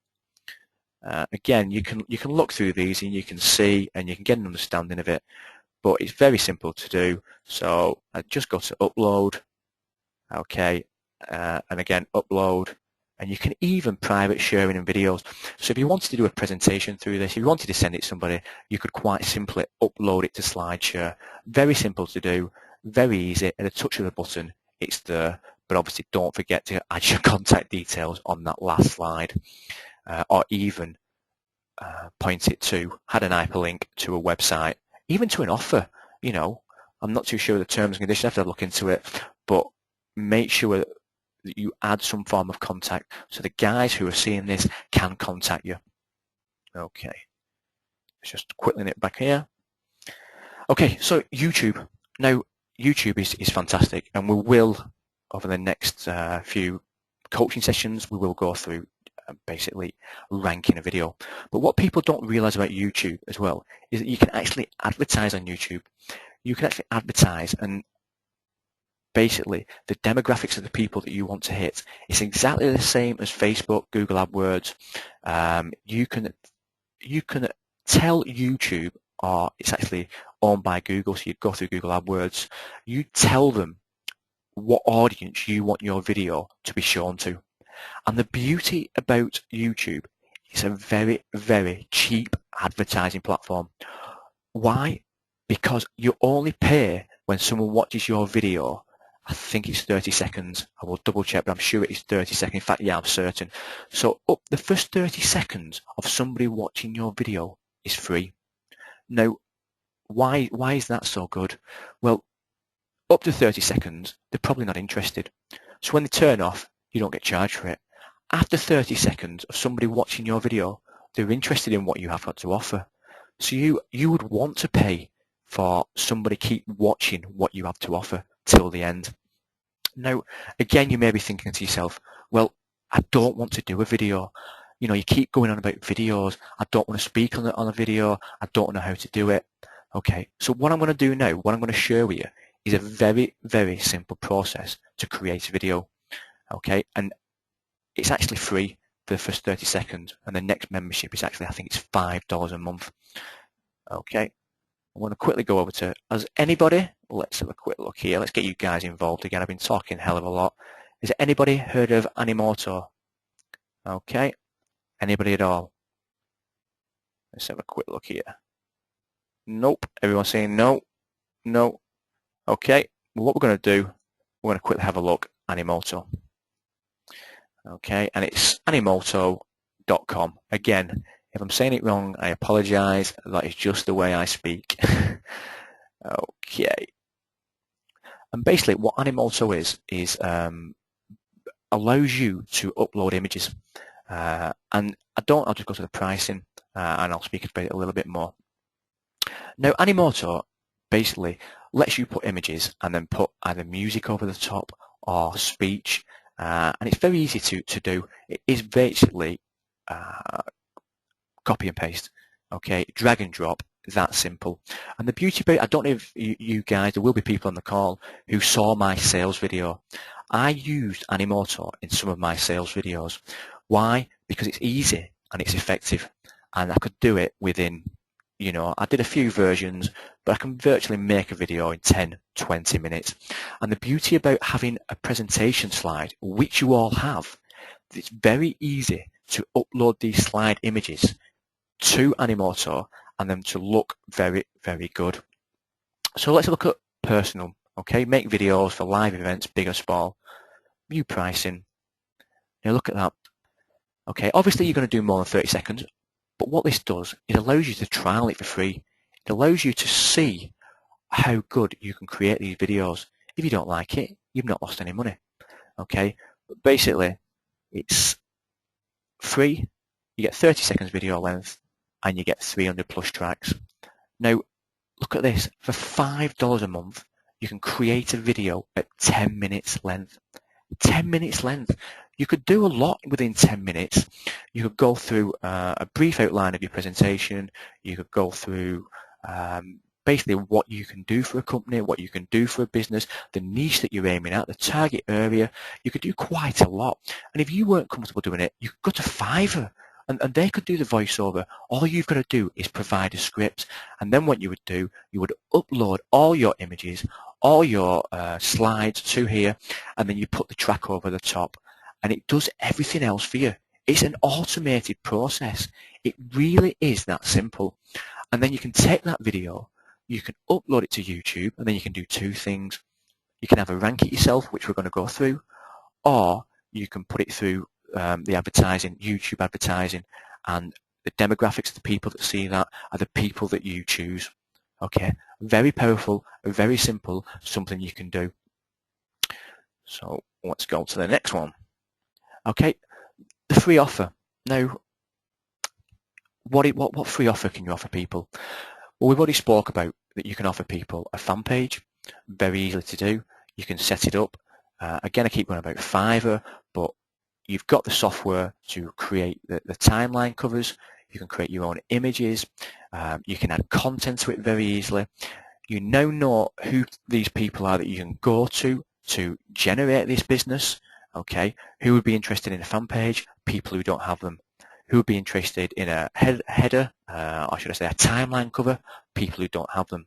Speaker 2: Again, you can look through these and you can see and you can get an understanding of it, but it's very simple to do. So I just go to upload, okay, and again upload, and you can even private sharing in videos. So if you wanted to do a presentation through this, if you wanted to send it to somebody, you could quite simply upload it to SlideShare. Very simple to do, very easy. At a touch of a button, it's there. But obviously, don't forget to add your contact details on that last slide, or even point it to, add an hyperlink to a website, even to an offer. You know, I'm not too sure of the terms and conditions. I have to look into it, but make sure that you add some form of contact so the guys who are seeing this can contact you. Okay, let's just quickly nip back here. Okay, so YouTube. Now, YouTube is fantastic, and we will, over the next few coaching sessions, we will go through basically ranking a video. But what people don't realize about YouTube as well is that you can actually advertise on YouTube. You can actually advertise, and basically the demographics of the people that you want to hit is exactly the same as Facebook, Google AdWords. You can tell YouTube, or it's actually owned by Google, so you go through Google AdWords, you tell them what audience you want your video to be shown to. And the beauty about YouTube, it's a very, very cheap advertising platform. Why? Because you only pay when someone watches your video. I think it's 30 seconds. I will double check, but I'm sure it is 30 seconds. In fact, yeah, I'm certain. So up the first 30 seconds of somebody watching your video is free. Now, why is that so good? Well, up to 30 seconds, they're probably not interested. So when they turn off, you don't get charged for it. After 30 seconds of somebody watching your video, they're interested in what you have got to offer. So you would want to pay for somebody keep watching what you have to offer till the end. Now, again, you may be thinking to yourself, well, I don't want to do a video. You know, you keep going on about videos. I don't want to speak on a video. I don't know how to do it. Okay, so what I'm going to do now, what I'm going to share with you, is a very, very simple process to create a video. Okay, and it's actually free for the first 30 seconds, and the next membership is actually, I think it's $5 a month. Okay, I'm going to quickly go over to, has anybody, let's have a quick look here, let's get you guys involved again. I've been talking a hell of a lot. Has anybody heard of Animoto? Okay, anybody at all? Let's have a quick look here. Nope, everyone's saying no, no. Okay, well, what we're going to do, we're going to quickly have a look, Animoto. Okay, and it's animoto.com. Again, if I'm saying it wrong, I apologize. That is just the way I speak. Okay. And basically what Animoto is allows you to upload images. And I'll just go to the pricing and I'll speak about it a little bit more. Now, Animoto basically lets you put images and then put either music over the top or speech. And it's very easy to do. It is basically copy and paste, okay, drag and drop, that simple. And the beauty about it, I don't know if you guys, there will be people on the call who saw my sales video. I used Animoto in some of my sales videos. Why? Because it's easy and it's effective, and I could do it within, you know, I did a few versions, but I can virtually make a video in 10, 20 minutes. And the beauty about having a presentation slide, which you all have, it's very easy to upload these slide images to Animoto and them to look very, very good. So let's look at personal, okay? Make videos for live events, big or small. View pricing. Now look at that. Okay, obviously you're going to do more than 30 seconds, but what this does, it allows you to trial it for free. It allows you to see how good you can create these videos. If you don't like it, you've not lost any money. Okay, but basically it's free. You get 30 seconds video length and you get 300 plus tracks. Now look at this, for $5 a month you can create a video at 10 minutes length. 10 minutes length. You could do a lot within 10 minutes. You could go through a brief outline of your presentation. You could go through basically what you can do for a company, what you can do for a business, the niche that you're aiming at, the target area. You could do quite a lot. And if you weren't comfortable doing it, you could go to Fiverr and they could do the voiceover. All you've got to do is provide a script. And then what you would do, you would upload all your images, all your slides to here, and then you put the track over the top. And it does everything else for you. It's an automated process. It really is that simple. And then you can take that video, you can upload it to YouTube, and then you can do two things. You can have a rank it yourself, which we're going to go through, or you can put it through the advertising, YouTube advertising, and the demographics of the people that see that are the people that you choose. Okay, very powerful, very simple, something you can do. So let's go to the next one. Okay, the free offer. Now, what free offer can you offer people? Well, we've already spoke about that you can offer people a fan page, very easily to do. You can set it up. Again, I keep going about Fiverr, but you've got the software to create the timeline covers. You can create your own images. You can add content to it very easily. You now know who these people are that you can go to generate this business. Okay, who would be interested in a fan page? People who don't have them. Who would be interested in a header, or should I say a timeline cover? People who don't have them.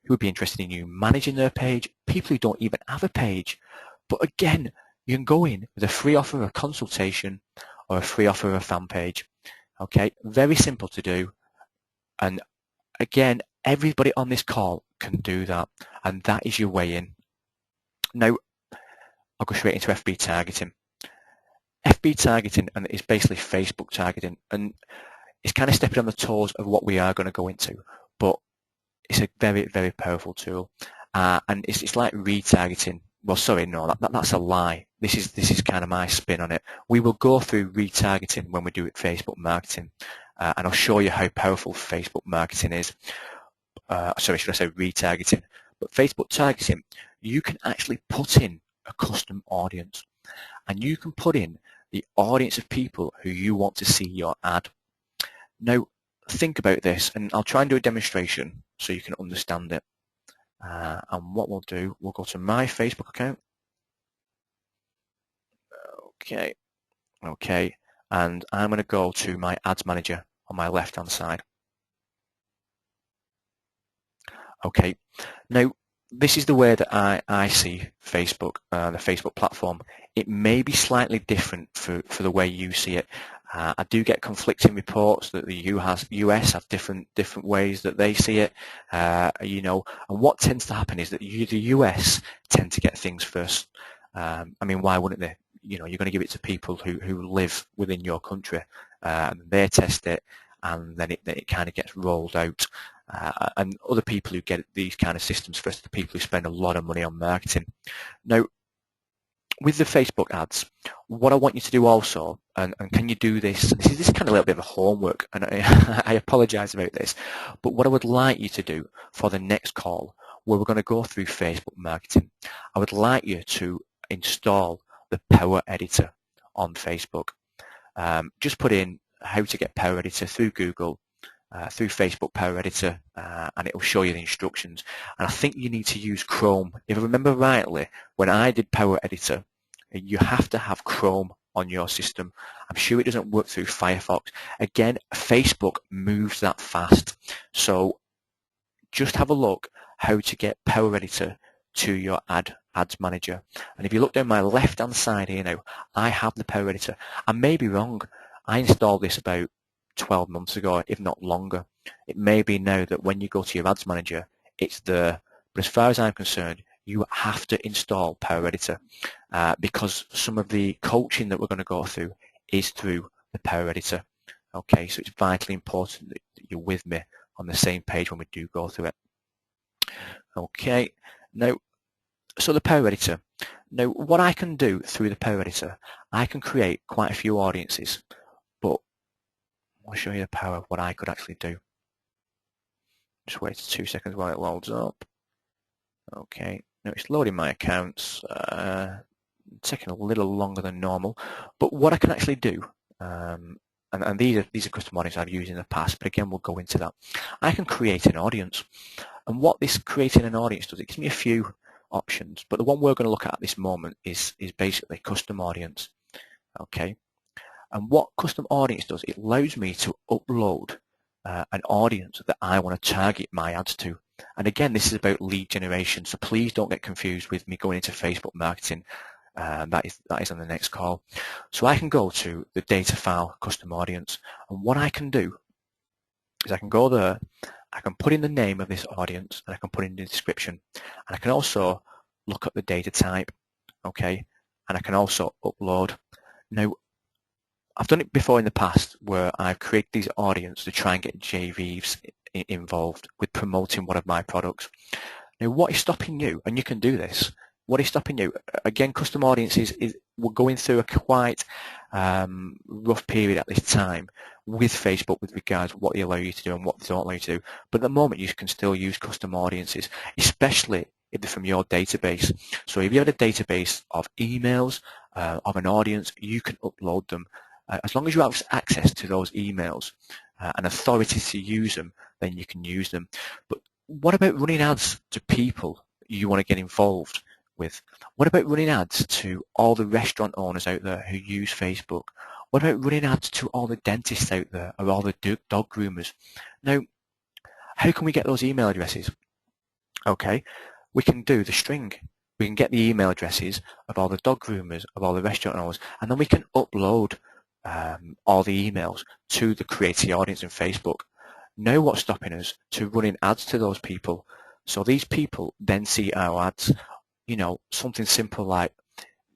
Speaker 2: Who would be interested in you managing their page? People who don't even have a page. But again, you can go in with a free offer of a consultation or a free offer of a fan page. Okay, very simple to do. And again, everybody on this call can do that. And that is your way in. Now, I'll go straight into FB targeting. FB targeting, and it's basically Facebook targeting, and it's kind of stepping on the toes of what we are going to go into, but it's a very, very powerful tool, and it's like retargeting. Well, sorry, no, that's a lie. This is kind of my spin on it. We will go through retargeting when we do it Facebook marketing, and I'll show you how powerful Facebook marketing is. Sorry, should I say retargeting? But Facebook targeting, you can actually put in a custom audience, and you can put in the audience of people who you want to see your ad. Now, think about this, and I'll try and do a demonstration so you can understand it. And what we'll do, we'll go to my Facebook account. Okay, and I'm going to go to my ads manager on my left-hand side. Okay, now this is the way that I see Facebook, the Facebook platform. It may be slightly different for the way you see it. I do get conflicting reports that the US have different ways that they see it, you know, and what tends to happen is that the US tend to get things first. I mean, why wouldn't they? You know, you're going to give it to people who live within your country, and they test it, and then it kind of gets rolled out. And other people who get these kind of systems first are the people who spend a lot of money on marketing. Now, with the Facebook ads, what I want you to do also, and can you do this? This is kind of a little bit of a homework, and I apologise about this, but what I would like you to do for the next call, where we're going to go through Facebook marketing, I would like you to install the Power Editor on Facebook. Just put in how to get Power Editor through Google, through Facebook Power Editor, and it will show you the instructions. And I think you need to use Chrome. If I remember rightly, when I did Power Editor, you have to have Chrome on your system. I'm sure it doesn't work through Firefox. Again, Facebook moves that fast. So just have a look how to get Power Editor to your ads manager. And if you look down my left-hand side here now, I have the Power Editor. I may be wrong. I installed this about 12 months ago, if not longer. It may be now that when you go to your ads manager, it's there. But as far as I'm concerned, you have to install Power Editor because some of the coaching that we're going to go through is through the Power Editor. Okay, so it's vitally important that you're with me on the same page when we do go through it. Okay, now, so the Power Editor. Now, what I can do through the Power Editor, I can create quite a few audiences, but I'll show you the power of what I could actually do. Just wait 2 seconds while it loads up. Okay, now it's loading my accounts, taking a little longer than normal, but what I can actually do, and these are custom audiences I've used in the past, but again we'll go into that. I can create an audience, and what this creating an audience does, it gives me a few options, but the one we're going to look at this moment is basically custom audience. Okay, and what custom audience does, it allows me to upload an audience that I want to target my ads to. And again, this is about lead generation, so please don't get confused with me going into Facebook marketing. That is on the next call. So I can go to the data file custom audience, and what I can do is I can go there, I can put in the name of this audience, and I can put in the description, and I can also look at the data type, okay, and I can also upload. Now, I've done it before in the past where I've created these audience to try and get JVs involved with promoting one of my products. Now, what is stopping you, and you can do this, what is stopping you? Again, custom audiences, we're going through a quite rough period at this time with Facebook with regards to what they allow you to do and what they don't allow you to do. But at the moment, you can still use custom audiences, especially if they're from your database. So if you have a database of emails of an audience, you can upload them. As long as you have access to those emails and authority to use them, then you can use them. But what about running ads to people you want to get involved with? What about running ads to all the restaurant owners out there who use Facebook? What about running ads to all the dentists out there or all the dog groomers? Now, how can we get those email addresses? Okay, we can do the string. We can get the email addresses of all the dog groomers, of all the restaurant owners, and then we can upload all the emails to the created audience in Facebook. Now what's stopping us to running ads to those people? So these people then see our ads, you know, something simple like,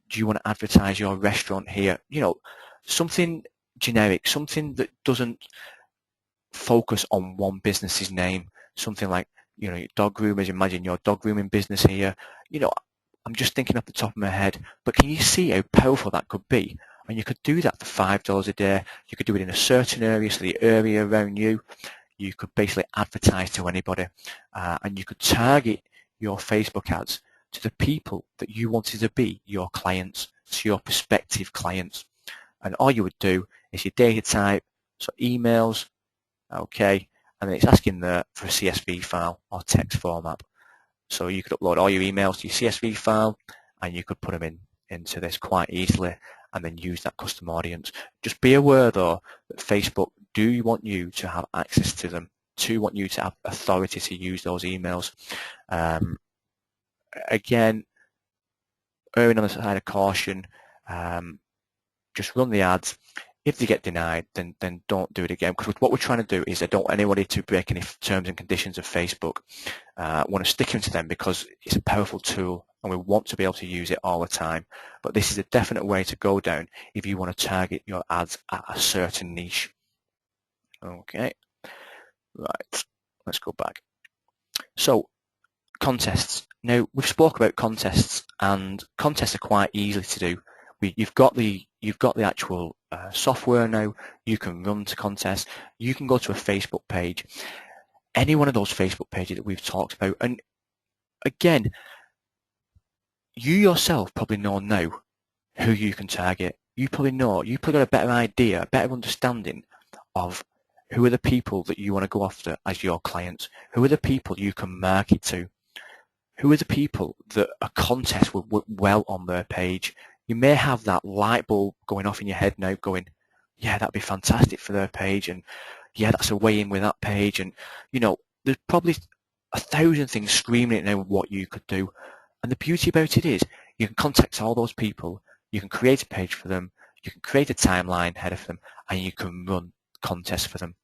Speaker 2: do you want to advertise your restaurant here? You know, something generic, something that doesn't focus on one business's name, something like, you know, dog groomers, imagine your dog grooming business here. You know, I'm just thinking off the top of my head, but can you see how powerful that could be? And you could do that for $5 a day. You could do it in a certain area, so the area around you. You could basically advertise to anybody, and you could target your Facebook ads to the people that you wanted to be your clients, to your prospective clients. And all you would do is your data type, so emails, okay, and then it's asking there for a CSV file or text format. So you could upload all your emails to your CSV file, and you could put them into this quite easily, and then use that custom audience. Just be aware though that Facebook do want you to have access to them, to want you to have authority to use those emails. Again, erring on the side of caution, just run the ads. If they get denied, then don't do it again, because what we're trying to do is I don't want anybody to break any terms and conditions of Facebook. I want to stick into them because it's a powerful tool and we want to be able to use it all the time. But this is a definite way to go down if you want to target your ads at a certain niche. Okay, right, let's go back. So, contests. Now, we've spoke about contests, and contests are quite easy to do. You've got the actual software now. You can run to contests. You can go to a Facebook page, any one of those Facebook pages that we've talked about, and again, you yourself probably know now who you can target. You probably got a better idea, a better understanding of who are the people that you want to go after as your clients. Who are the people you can market to? Who are the people that a contest would work well on their page? You may have that light bulb going off in your head now going, yeah, that'd be fantastic for their page, and yeah, that's a way in with that page, and you know, there's probably 1,000 things screaming at now what you could do. And the beauty about it is you can contact all those people, you can create a page for them, you can create a timeline header for them, and you can run contests for them.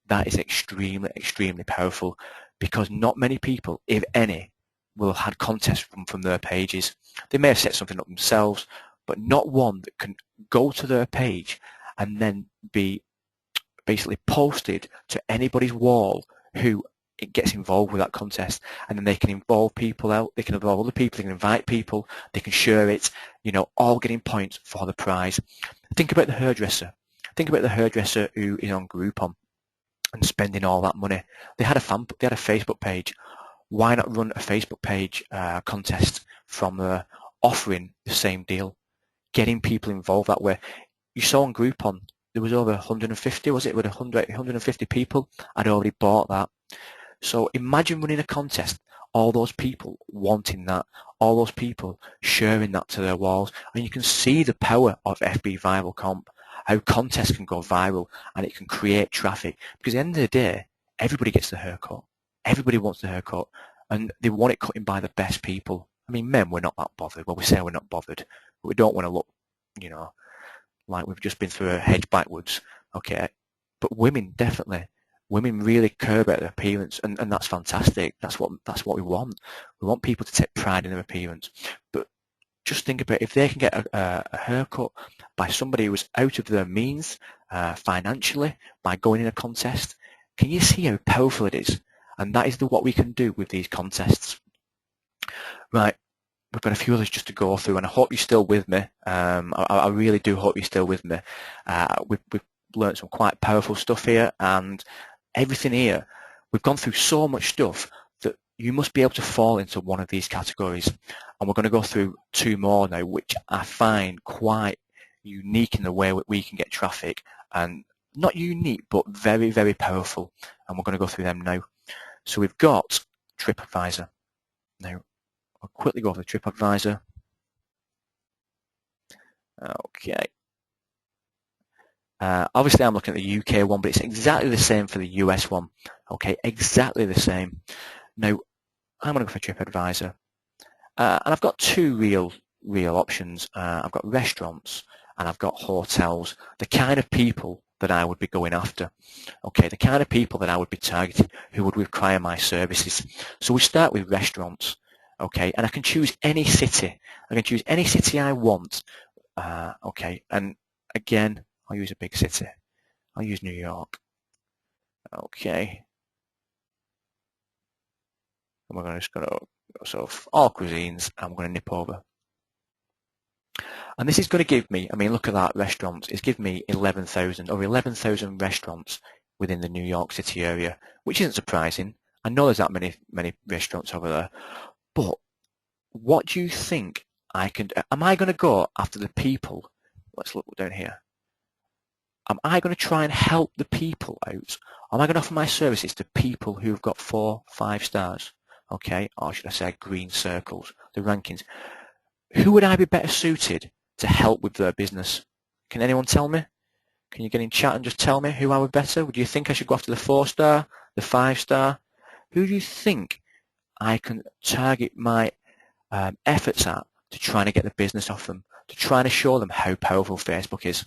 Speaker 2: That is extremely, extremely powerful, because not many people, if any, will have had contests from their pages. They may have set something up themselves, but not one that can go to their page and then be basically posted to anybody's wall who it gets involved with that contest, and then they can involve people out, they can involve other people, they can invite people, they can share it, you know, all getting points for the prize. Think about the hairdresser. Think about the hairdresser who is on Groupon and spending all that money. They had a Facebook page. Why not run a Facebook page contest from there, offering the same deal, getting people involved that way? You saw on Groupon, there was over 150, was it? With 150 people had already bought that. So imagine running a contest, all those people wanting that, all those people sharing that to their walls, and you can see the power of FB Viral Comp, how contests can go viral and it can create traffic. Because at the end of the day, everybody gets the haircut. Everybody wants the haircut, and they want it cutting by the best people. I mean, men, we're not that bothered. Well, we say we're not bothered, but we don't want to look, you know, like we've just been through a hedge backwards. Okay, but women, definitely. Women really care about their appearance, and that's fantastic. That's what we want. We want people to take pride in their appearance. But just think about if they can get a haircut by somebody who is out of their means financially by going in a contest. Can you see how powerful it is? And that is what we can do with these contests. Right, we've got a few others just to go through, and I hope you're still with me. I really do hope you're still with me. We've learned some quite powerful stuff here, and everything here, we've gone through so much stuff that you must be able to fall into one of these categories. And we're going to go through two more now, which I find quite unique in the way we can get traffic, and not unique, but very, very powerful. And we're going to go through them now. So we've got TripAdvisor. Now, I'll quickly go over the TripAdvisor. Okay. Obviously, I'm looking at the UK one, but it's exactly the same for the US one. Okay, exactly the same. Now, I'm going to go for TripAdvisor. And I've got two real options. I've got restaurants and I've got hotels, the kind of people that I would be going after. Okay, the kind of people that I would be targeting who would require my services. So we start with restaurants. Okay, and I can choose any city. I can choose any city I want. Okay, and again, I'll use a big city. I'll use New York. Okay. And we're just going to go sort of all cuisines, and we're going to nip over. And this is going to give me, I mean, look at that, restaurants. It's given me 11,000 restaurants within the New York City area, which isn't surprising. I know there's that many restaurants over there. But what do you think I can do? Am I going to go after the people? Let's look down here. Am I going to try and help the people out? Am I going to offer my services to people who've got 4, 5 stars? Okay, or should I say green circles, the rankings? Who would I be better suited to help with their business? Can anyone tell me? Can you get in chat and just tell me who I would better? Would you think I should go after the 4-star, the 5-star? Who do you think I can target my efforts at to try and get the business off them, to try and show them how powerful Facebook is?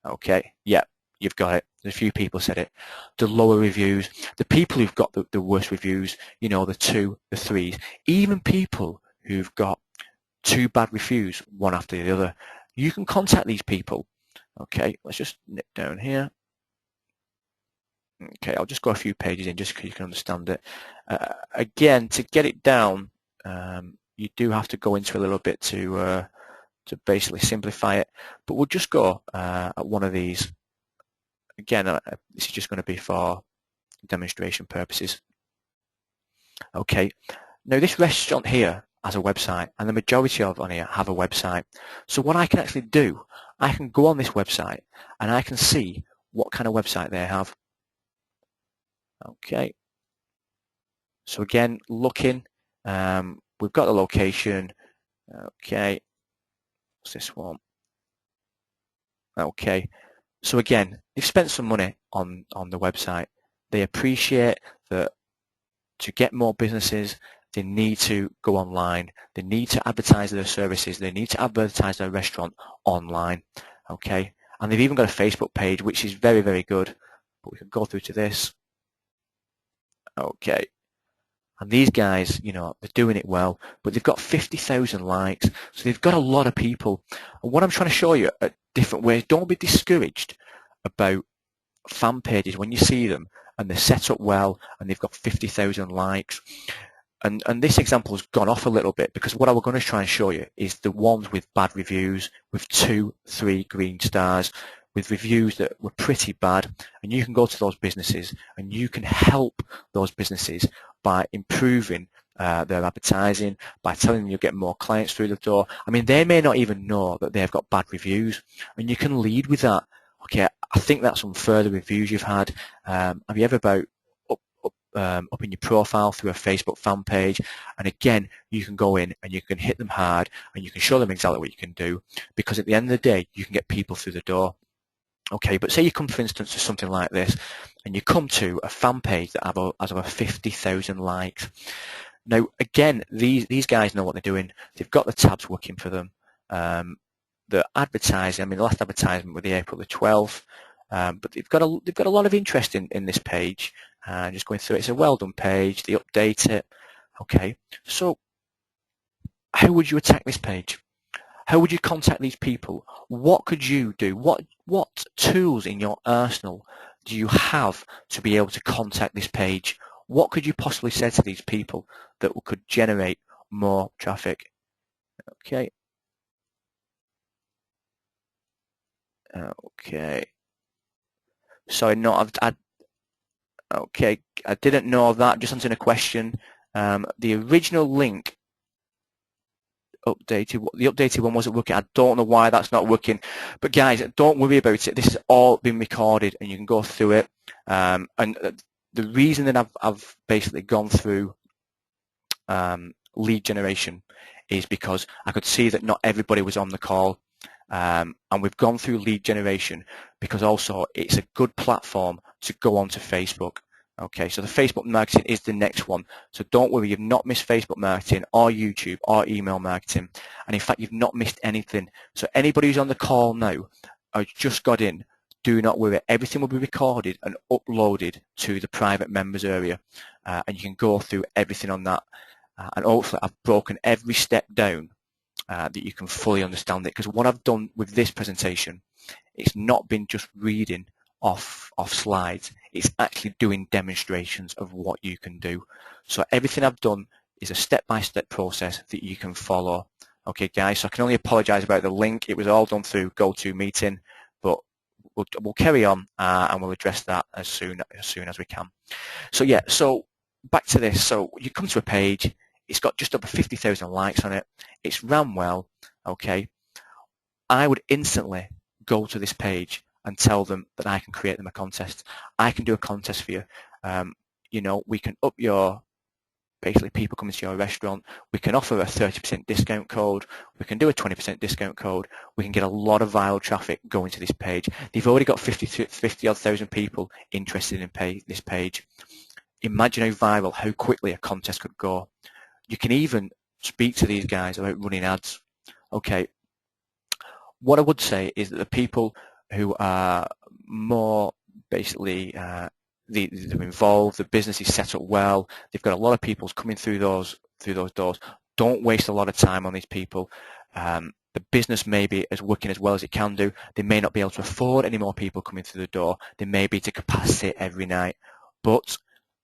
Speaker 2: Okay, yeah, you've got it. There's a few people said it. The lower reviews, the people who've got the worst reviews, you know, the 2, the 3s, even people who've got 2 bad reviews, one after the other. You can contact these people. Okay, let's just nip down here. Okay, I'll just go a few pages in just so you can understand it. Again, to get it down, you do have to go into a little bit to basically simplify it. But we'll just go at one of these. Again, this is just going to be for demonstration purposes. Okay, now this restaurant here has a website, and the majority of on here have a website. So what I can actually do, I can go on this website and I can see what kind of website they have. Okay, so again, looking, we've got the location. Okay, what's this one? Okay, so again, they've spent some money on the website. They appreciate that to get more businesses, they need to go online. They need to advertise their services. They need to advertise their restaurant online. Okay, and they've even got a Facebook page, which is very, very good. But we can go through to this. Okay, and these guys, you know, they're doing it well, but they've got 50,000 likes, so they've got a lot of people. And what I'm trying to show you are different ways. Don't be discouraged about fan pages when you see them and they're set up well and they've got 50,000 likes. And this example has gone off a little bit because what I was going to try and show you is the ones with bad reviews, with 2, 3 green stars, with reviews that were pretty bad. And you can go to those businesses and you can help those businesses by improving their advertising, by telling them you'll get more clients through the door. I mean, they may not even know that they've got bad reviews, and you can lead with that. Okay, I think that's some further reviews you've had. Have you ever about up in your profile through a Facebook fan page? And again, you can go in and you can hit them hard and you can show them exactly what you can do, because at the end of the day, you can get people through the door. Okay, but say you come, for instance, to something like this, and you come to a fan page that has over 50,000 likes. Now, again, these guys know what they're doing. They've got the tabs working for them. The advertising, I mean, the last advertisement was the April the 12th, but they've got a lot of interest in this page. Just going through it, it's a well done page. They update it. Okay, so how would you attack this page? How would you contact these people? What could you do? What tools in your arsenal do you have to be able to contact this page? What could you possibly say to these people that could generate more traffic? Okay. Okay. Sorry, no, okay, I didn't know that. Just answering a question. The original link updated. The updated one wasn't working. I don't know why that's not working. But guys, don't worry about it. This has all been recorded, and you can go through it. And the reason that I've basically gone through lead generation is because I could see that not everybody was on the call. And we've gone through lead generation because also it's a good platform to go onto Facebook. Okay, so the Facebook marketing is the next one. So don't worry, you've not missed Facebook marketing or YouTube or email marketing. And in fact, you've not missed anything. So anybody who's on the call now or just got in, do not worry. Everything will be recorded and uploaded to the private members area. And you can go through everything on that. And hopefully I've broken every step down that you can fully understand it. Because what I've done with this presentation, it's not been just reading off slides. It's actually doing demonstrations of what you can do. So everything I've done is a step-by-step process that you can follow. Okay, guys, so I can only apologize about the link. It was all done through GoToMeeting, but we'll carry on and we'll address that as soon as we can. So yeah, so back to this. So you come to a page, it's got just over 50,000 likes on it. It's ran well, okay. I would instantly go to this page and tell them that I can create them a contest. I can do a contest for you. You know, we can up your, basically people coming to your restaurant. We can offer a 30% discount code. We can do a 20% discount code. We can get a lot of viral traffic going to this page. They've already got 50,000 people interested in this page. Imagine how viral, how quickly a contest could go. You can even speak to these guys about running ads. Okay. What I would say is that the people who are more basically they're involved, the business is set up well, they've got a lot of people coming through those doors. Don't waste a lot of time on these people. The business may be working as well as it can do. They may not be able to afford any more people coming through the door. They may be to capacity every night. But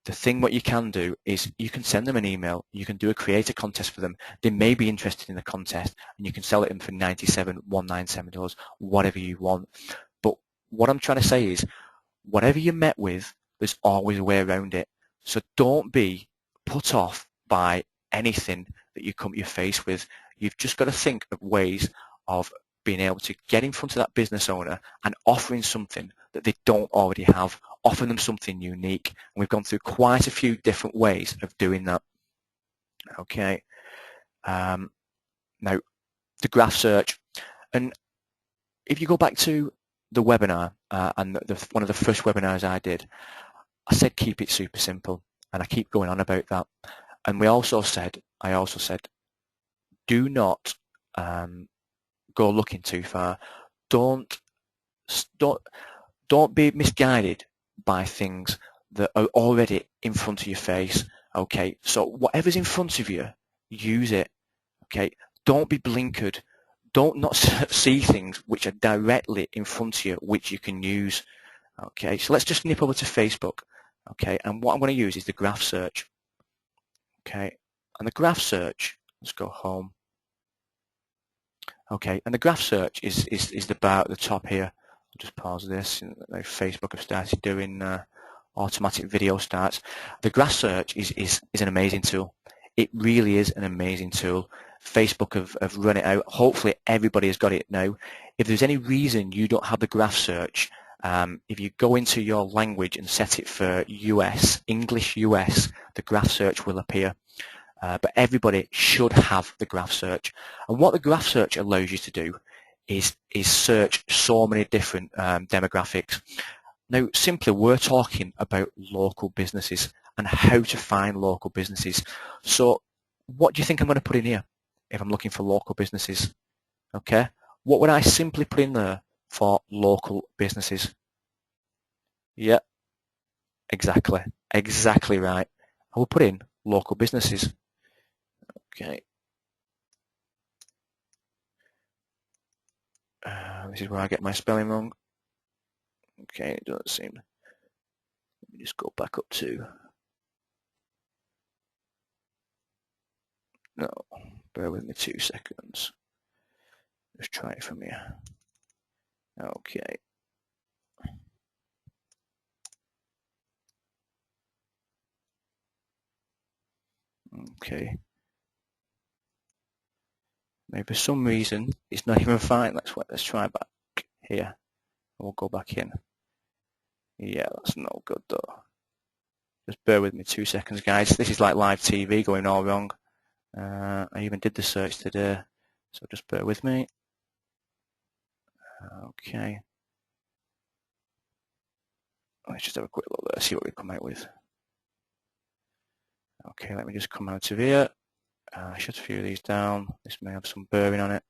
Speaker 2: the thing what you can do is you can send them an email. You can create a contest for them. They may be interested in the contest, and you can sell it in for $97, $197, whatever you want. But what I'm trying to say is, whatever you're met with, there's always a way around it. So don't be put off by anything that you're faced with. You've just got to think of ways of being able to get in front of that business owner and offering something that they don't already have, offering them something unique. And we've gone through quite a few different ways of doing that. Okay. Now, the graph search. And if you go back to the webinar, and one of the first webinars I did, I said keep it super simple. And I keep going on about that. And I also said, do not go looking too far. Don't be misguided by things that are already in front of your face. Okay, so whatever's in front of you, use it. Okay, don't be blinkered. Don't not see things which are directly in front of you, which you can use. Okay, so let's just nip over to Facebook. Okay, and what I'm going to use is the graph search. Okay, and the graph search, let's go home. Okay, and the graph search is the bar at the top here. I'll just pause this. Facebook have started doing automatic video starts. The graph search is an amazing tool. It really is an amazing tool. Facebook have run it out. Hopefully everybody has got it now. If there's any reason you don't have the graph search, if you go into your language and set it for US, English US, the graph search will appear. But everybody should have the graph search. And what the graph search allows you to do is search so many different demographics. Now, simply, we're talking about local businesses and how to find local businesses. So what do you think I'm going to put in here if I'm looking for local businesses? Okay, what would I simply put in there for local businesses? Yeah, exactly right. I will put in local businesses. Okay. This is where I get my spelling wrong. Okay, it doesn't seem. Let me just go back up to. No, bear with me 2 seconds. Just try it from here. Okay. Okay. Maybe for some reason it's not even fine. Let's try back here. We'll go back in. Yeah, that's no good though. Just bear with me 2 seconds, guys. This is like live TV going all wrong. I even did the search today, so just bear with me. Okay. Let's just have a quick look there, see what we come out with. Okay, let me just come out of here. I should few these down. This may have some bearing on it.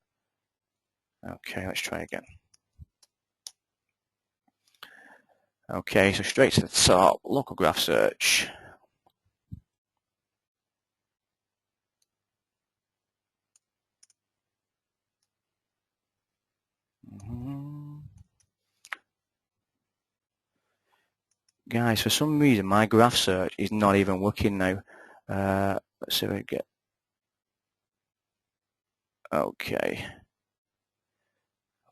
Speaker 2: Okay, let's try again. Okay, so straight to the top, local graph search. Guys, for some reason my graph search is not even working now. Let's see if we get. Okay.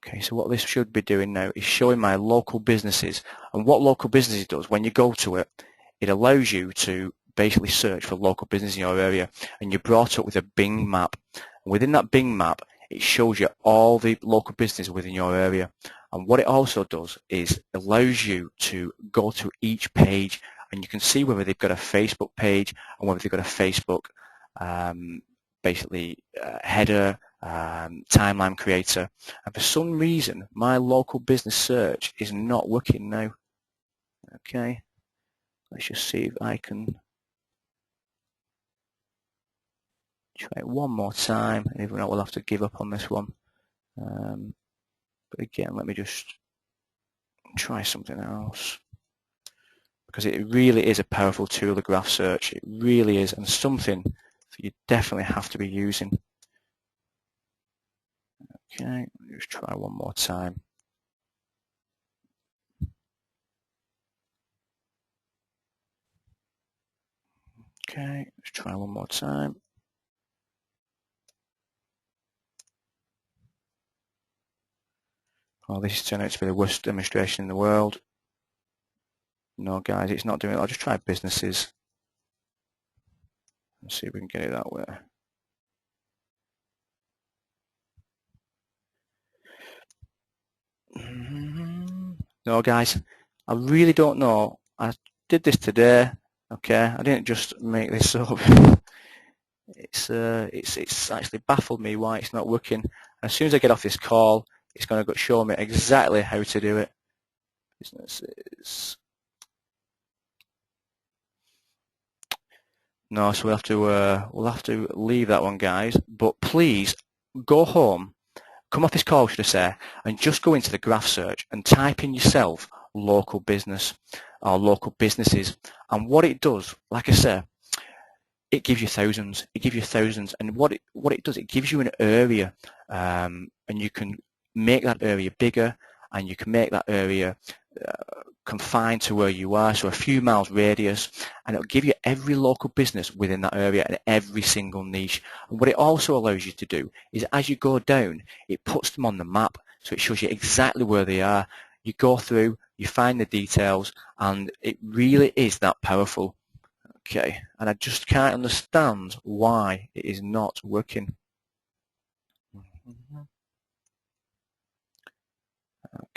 Speaker 2: Okay, so what this should be doing now is showing my local businesses. And what local businesses does, when you go to it, it allows you to basically search for local business in your area. And you're brought up with a Bing map. And within that Bing map, it shows you all the local business within your area. And what it also does is allows you to go to each page and you can see whether they've got a Facebook page and whether they've got a Facebook header, timeline creator. And for some reason, my local business search is not working now. Okay, let's just see if I can try it one more time. And if not, we'll have to give up on this one. But again, let me just try something else. Because it really is a powerful tool, the graph search. It really is, and something that you definitely have to be using. Okay, let me just try one more time. Okay, let's try one more time. Oh, this is turning out to be the worst demonstration in the world. No, guys, it's not doing it. I'll just try businesses. Let's see if we can get it that way. No, guys, I really don't know. I did this today. Okay, I didn't just make this up. It's actually baffled me why it's not working. As soon as I get off this call, it's going to show me exactly how to do it. Businesses. No, so we'll have to leave that one, guys. But please go home, come off this call, should I say, and just go into the graph search and type in yourself local business or local businesses. And what it does, like I say, it gives you thousands. It gives you thousands, and what it does, it gives you an area, and you can make that area bigger, and you can make that area confined to where you are, so a few miles radius, and it'll give you every local business within that area and every single niche. And what it also allows you to do is as you go down, it puts them on the map, so it shows you exactly where they are. You go through, you find the details, and it really is that powerful. Okay, and I just can't understand why it is not working.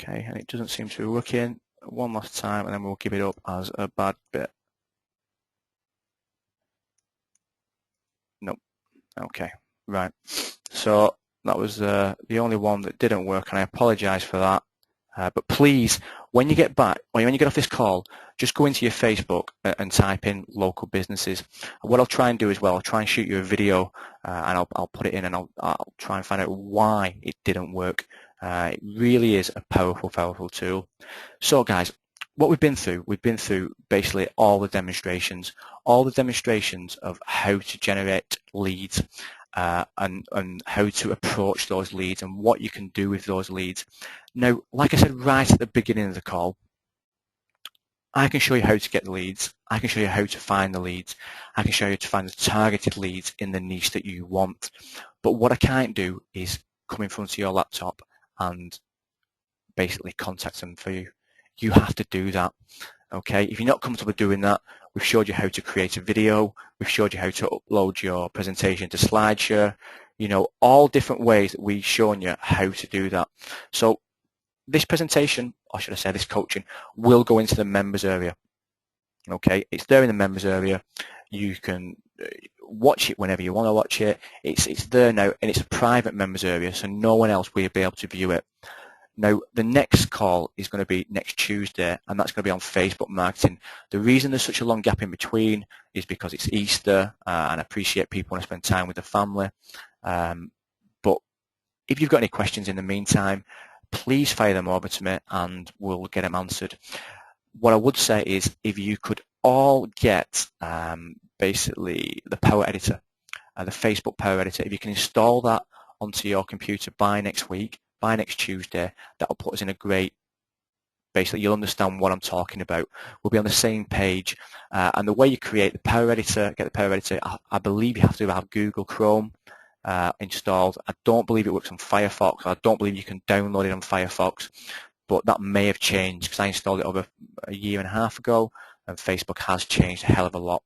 Speaker 2: Okay, and it doesn't seem to be working. One last time, and then we'll give it up as a bad bit. Nope. Okay, right. So that was the only one that didn't work, and I apologize for that. But please, when you get back, when you get off this call, just go into your Facebook and type in local businesses. And what I'll try and do as well, I'll try and shoot you a video, and I'll put it in, and I'll try and find out why it didn't work. It really is a powerful, powerful tool. So guys, what we've been through basically all the demonstrations of how to generate leads and how to approach those leads and what you can do with those leads. Now, like I said right at the beginning of the call, I can show you how to get the leads. I can show you how to find the leads. I can show you how to find the targeted leads in the niche that you want. But what I can't do is come in front of your laptop and basically contact them for you. You have to do that. Okay, if you're not comfortable doing that, we've showed you how to create a video, we've showed you how to upload your presentation to SlideShare, you know, all different ways that we've shown you how to do that. So this presentation, or should I say this coaching, will go into the members area. Okay, it's there in the members area. You can watch it whenever you want to watch it. It's there now, and it's a private members area, so no one else will be able to view it. Now, the next call is going to be next Tuesday, and that's going to be on Facebook marketing. The reason there's such a long gap in between is because it's Easter, and I appreciate people want to spend time with the family. But if you've got any questions in the meantime, please fire them over to me, and we'll get them answered. What I would say is if you could all get basically the Power Editor, the Facebook Power Editor, if you can install that onto your computer by next week, by next Tuesday, that'll put us in a great, basically you'll understand what I'm talking about. We'll be on the same page, and the way you create the Power Editor, get the Power Editor, I believe you have to have Google Chrome installed. I don't believe it works on Firefox. I don't believe you can download it on Firefox, but that may have changed because I installed it over a year and a half ago, and Facebook has changed a hell of a lot.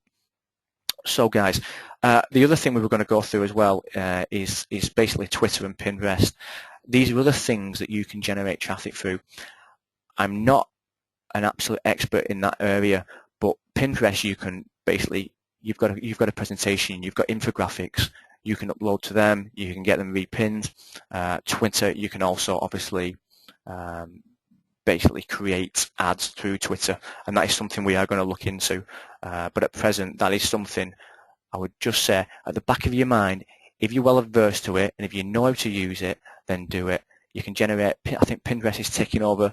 Speaker 2: So guys, the other thing we were going to go through as well is basically Twitter and Pinterest. These are other things that you can generate traffic through. I'm not an absolute expert in that area, but Pinterest, you can basically, you've got a presentation, you've got infographics, you can upload to them, you can get them repinned. Twitter, you can also obviously basically create ads through Twitter, and that is something we are going to look into. But at present, that is something I would just say at the back of your mind, if you're well averse to it and if you know how to use it, then do it. You can generate, I think Pinterest is taking over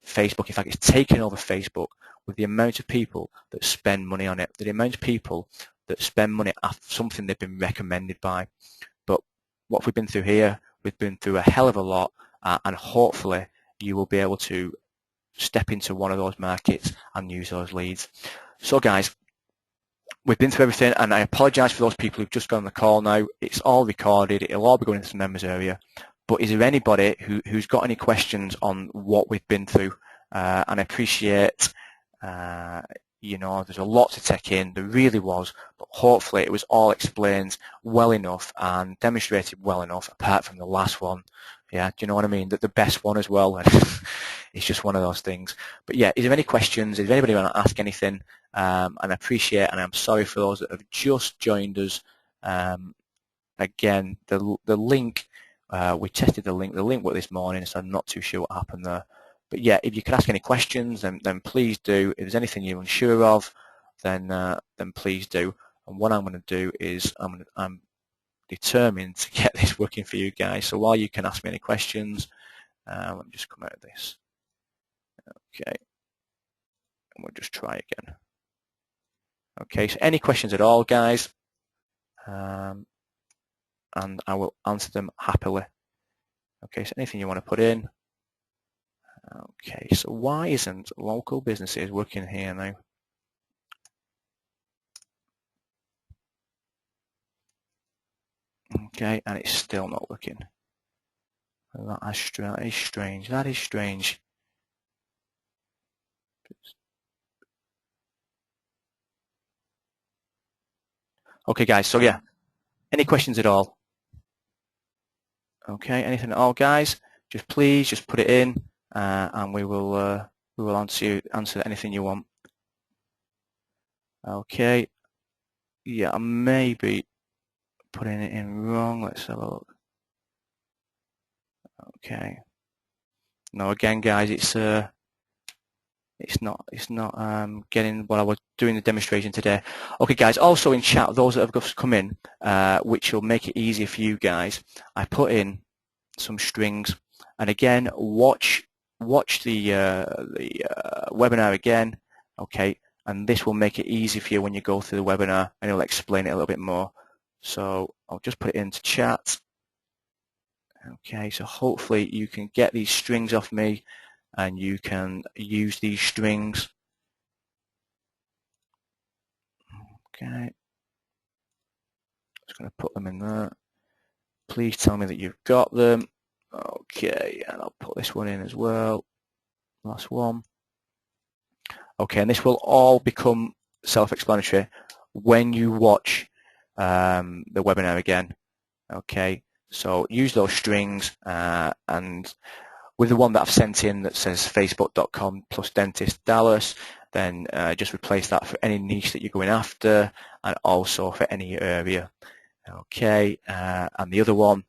Speaker 2: Facebook. In fact, it's taking over Facebook with the amount of people that spend money on it, the amount of people that spend money after something they've been recommended by. But what we've been through here, we've been through a hell of a lot, and hopefully you will be able to step into one of those markets and use those leads. So guys, we've been through everything, and I apologise for those people who've just got on the call now. It's all recorded. It'll all be going into the members area. But is there anybody who's got any questions on what we've been through? And I appreciate, you know, there's a lot to take in. There really was, but hopefully it was all explained well enough and demonstrated well enough, apart from the last one. Yeah, do you know what I mean? That the best one as well. It's just one of those things. But yeah, is there any questions? Is anybody want to ask anything? And I appreciate, and I'm sorry for those that have just joined us. Again, the link, we tested the link worked this morning, so I'm not too sure what happened there. But yeah, if you could ask any questions, then please do. If there's anything you're unsure of, then please do. And what I'm going to do is I'm determined to get this working for you guys. So while you can ask me any questions, let me just come out of this. Okay, and we'll just try again. Okay, so any questions at all, guys, and I will answer them happily. Okay, so anything you want to put in, Okay, so why isn't local businesses working here now? Okay, and it's still not working. That is strange. That is strange. Okay, guys, so yeah, any questions at all? Okay, anything at all, guys? Just please, just put it in, and we will answer anything you want. Okay, yeah, I may be putting it in wrong. Let's have a look. Okay. No, again, guys, it's not getting what I was doing the demonstration today. Okay, guys, also in chat, those that have just come in, which will make it easier for you guys, I put in some strings, and again, watch the webinar again, okay, and this will make it easy for you when you go through the webinar, and it'll explain it a little bit more. So I'll just put it into chat. Okay, so hopefully you can get these strings off me, and you can use these strings. Okay, just going to put them in there. Please tell me that you've got them. Okay, and I'll put this one in as well. Last one. Okay, and this will all become self-explanatory when you watch the webinar again. Okay, so use those strings, and with the one that I've sent in that says facebook.com/dentist Dallas, then just replace that for any niche that you're going after, and also for any area. Okay, and the other one,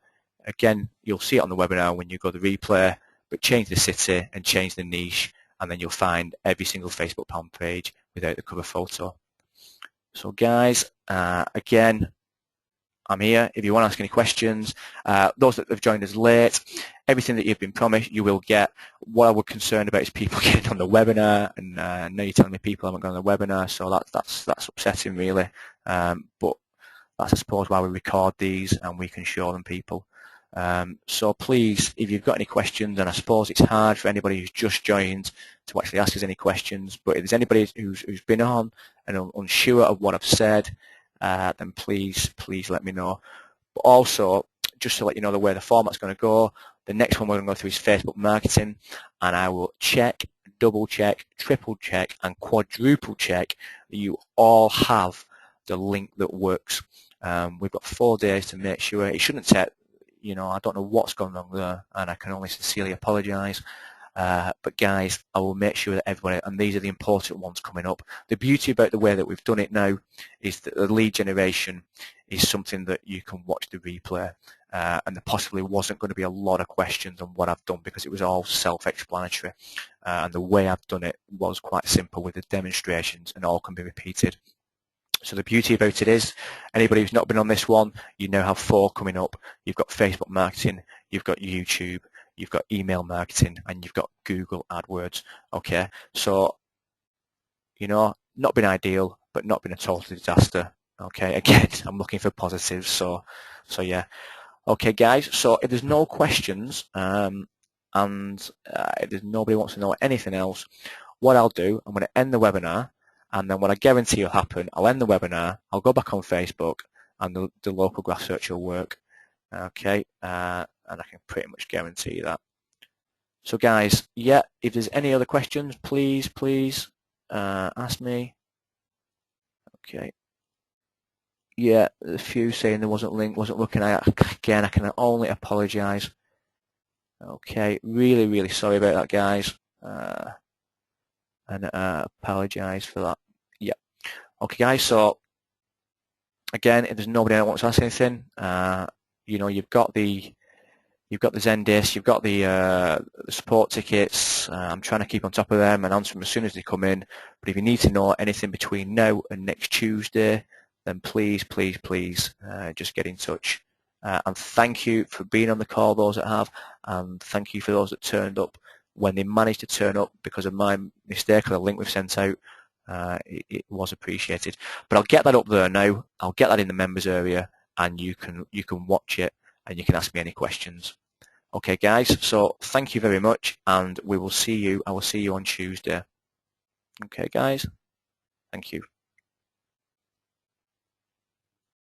Speaker 2: again, you'll see it on the webinar when you go to the replay, but change the city and change the niche, and then you'll find every single Facebook fan page without the cover photo. So guys, again, I'm here if you want to ask any questions. Those that have joined us late, everything that you've been promised you will get. What I was concerned about is people getting on the webinar, and now you're telling me people haven't gone on the webinar, so that's upsetting really. But that's, I suppose, why we record these and we can show them people. So please, if you've got any questions, and I suppose it's hard for anybody who's just joined to actually ask us any questions, but if there's anybody who's been on and unsure of what I've said, then please let me know. But also, just to let you know the way the format's going to go, the next one we're going to go through is Facebook marketing, and I will check, double check, triple check, and quadruple check that you all have the link that works. We've got 4 days to make sure. It shouldn't take, I don't know what's gone wrong there, and I can only sincerely apologise. But guys, I will make sure that everybody, and these are the important ones coming up. The beauty about the way that we've done it now is that the lead generation is something that you can watch the replay, and there possibly wasn't going to be a lot of questions on what I've done because it was all self-explanatory, and the way I've done it was quite simple with the demonstrations, and all can be repeated. So the beauty about it is, anybody who's not been on this one, you now have 4 coming up. You've got Facebook marketing, you've got YouTube, you've got email marketing, and you've got Google AdWords. Okay, so, not been ideal, but not been a total disaster. Okay, again, I'm looking for positives, so yeah. Okay, guys, so if there's no questions, and if there's nobody wants to know anything else, what I'll do, I'm going to end the webinar, and then what I guarantee will happen, I'll end the webinar, I'll go back on Facebook, and the local graph search will work. Okay, and I can pretty much guarantee that. So guys, yeah, if there's any other questions, please ask me. Okay. Yeah, a few saying there wasn't link, wasn't looking at. Again, I can only apologise. Okay, really sorry about that, guys. And apologise for that. Yeah. Okay, guys. So again, if there's nobody that wants to ask anything, you've got the Zendesk, you've got the support tickets. I'm trying to keep on top of them and answer them as soon as they come in. But if you need to know anything between now and next Tuesday, then please just get in touch. And thank you for being on the call, those that have, and thank you for those that turned up when they managed to turn up because of my mistake or the link we've sent out. It was appreciated. But I'll get that up there now. I'll get that in the members area, and you can watch it and you can ask me any questions. Okay, guys, so thank you very much, and I will see you on Tuesday. Okay, guys, thank you.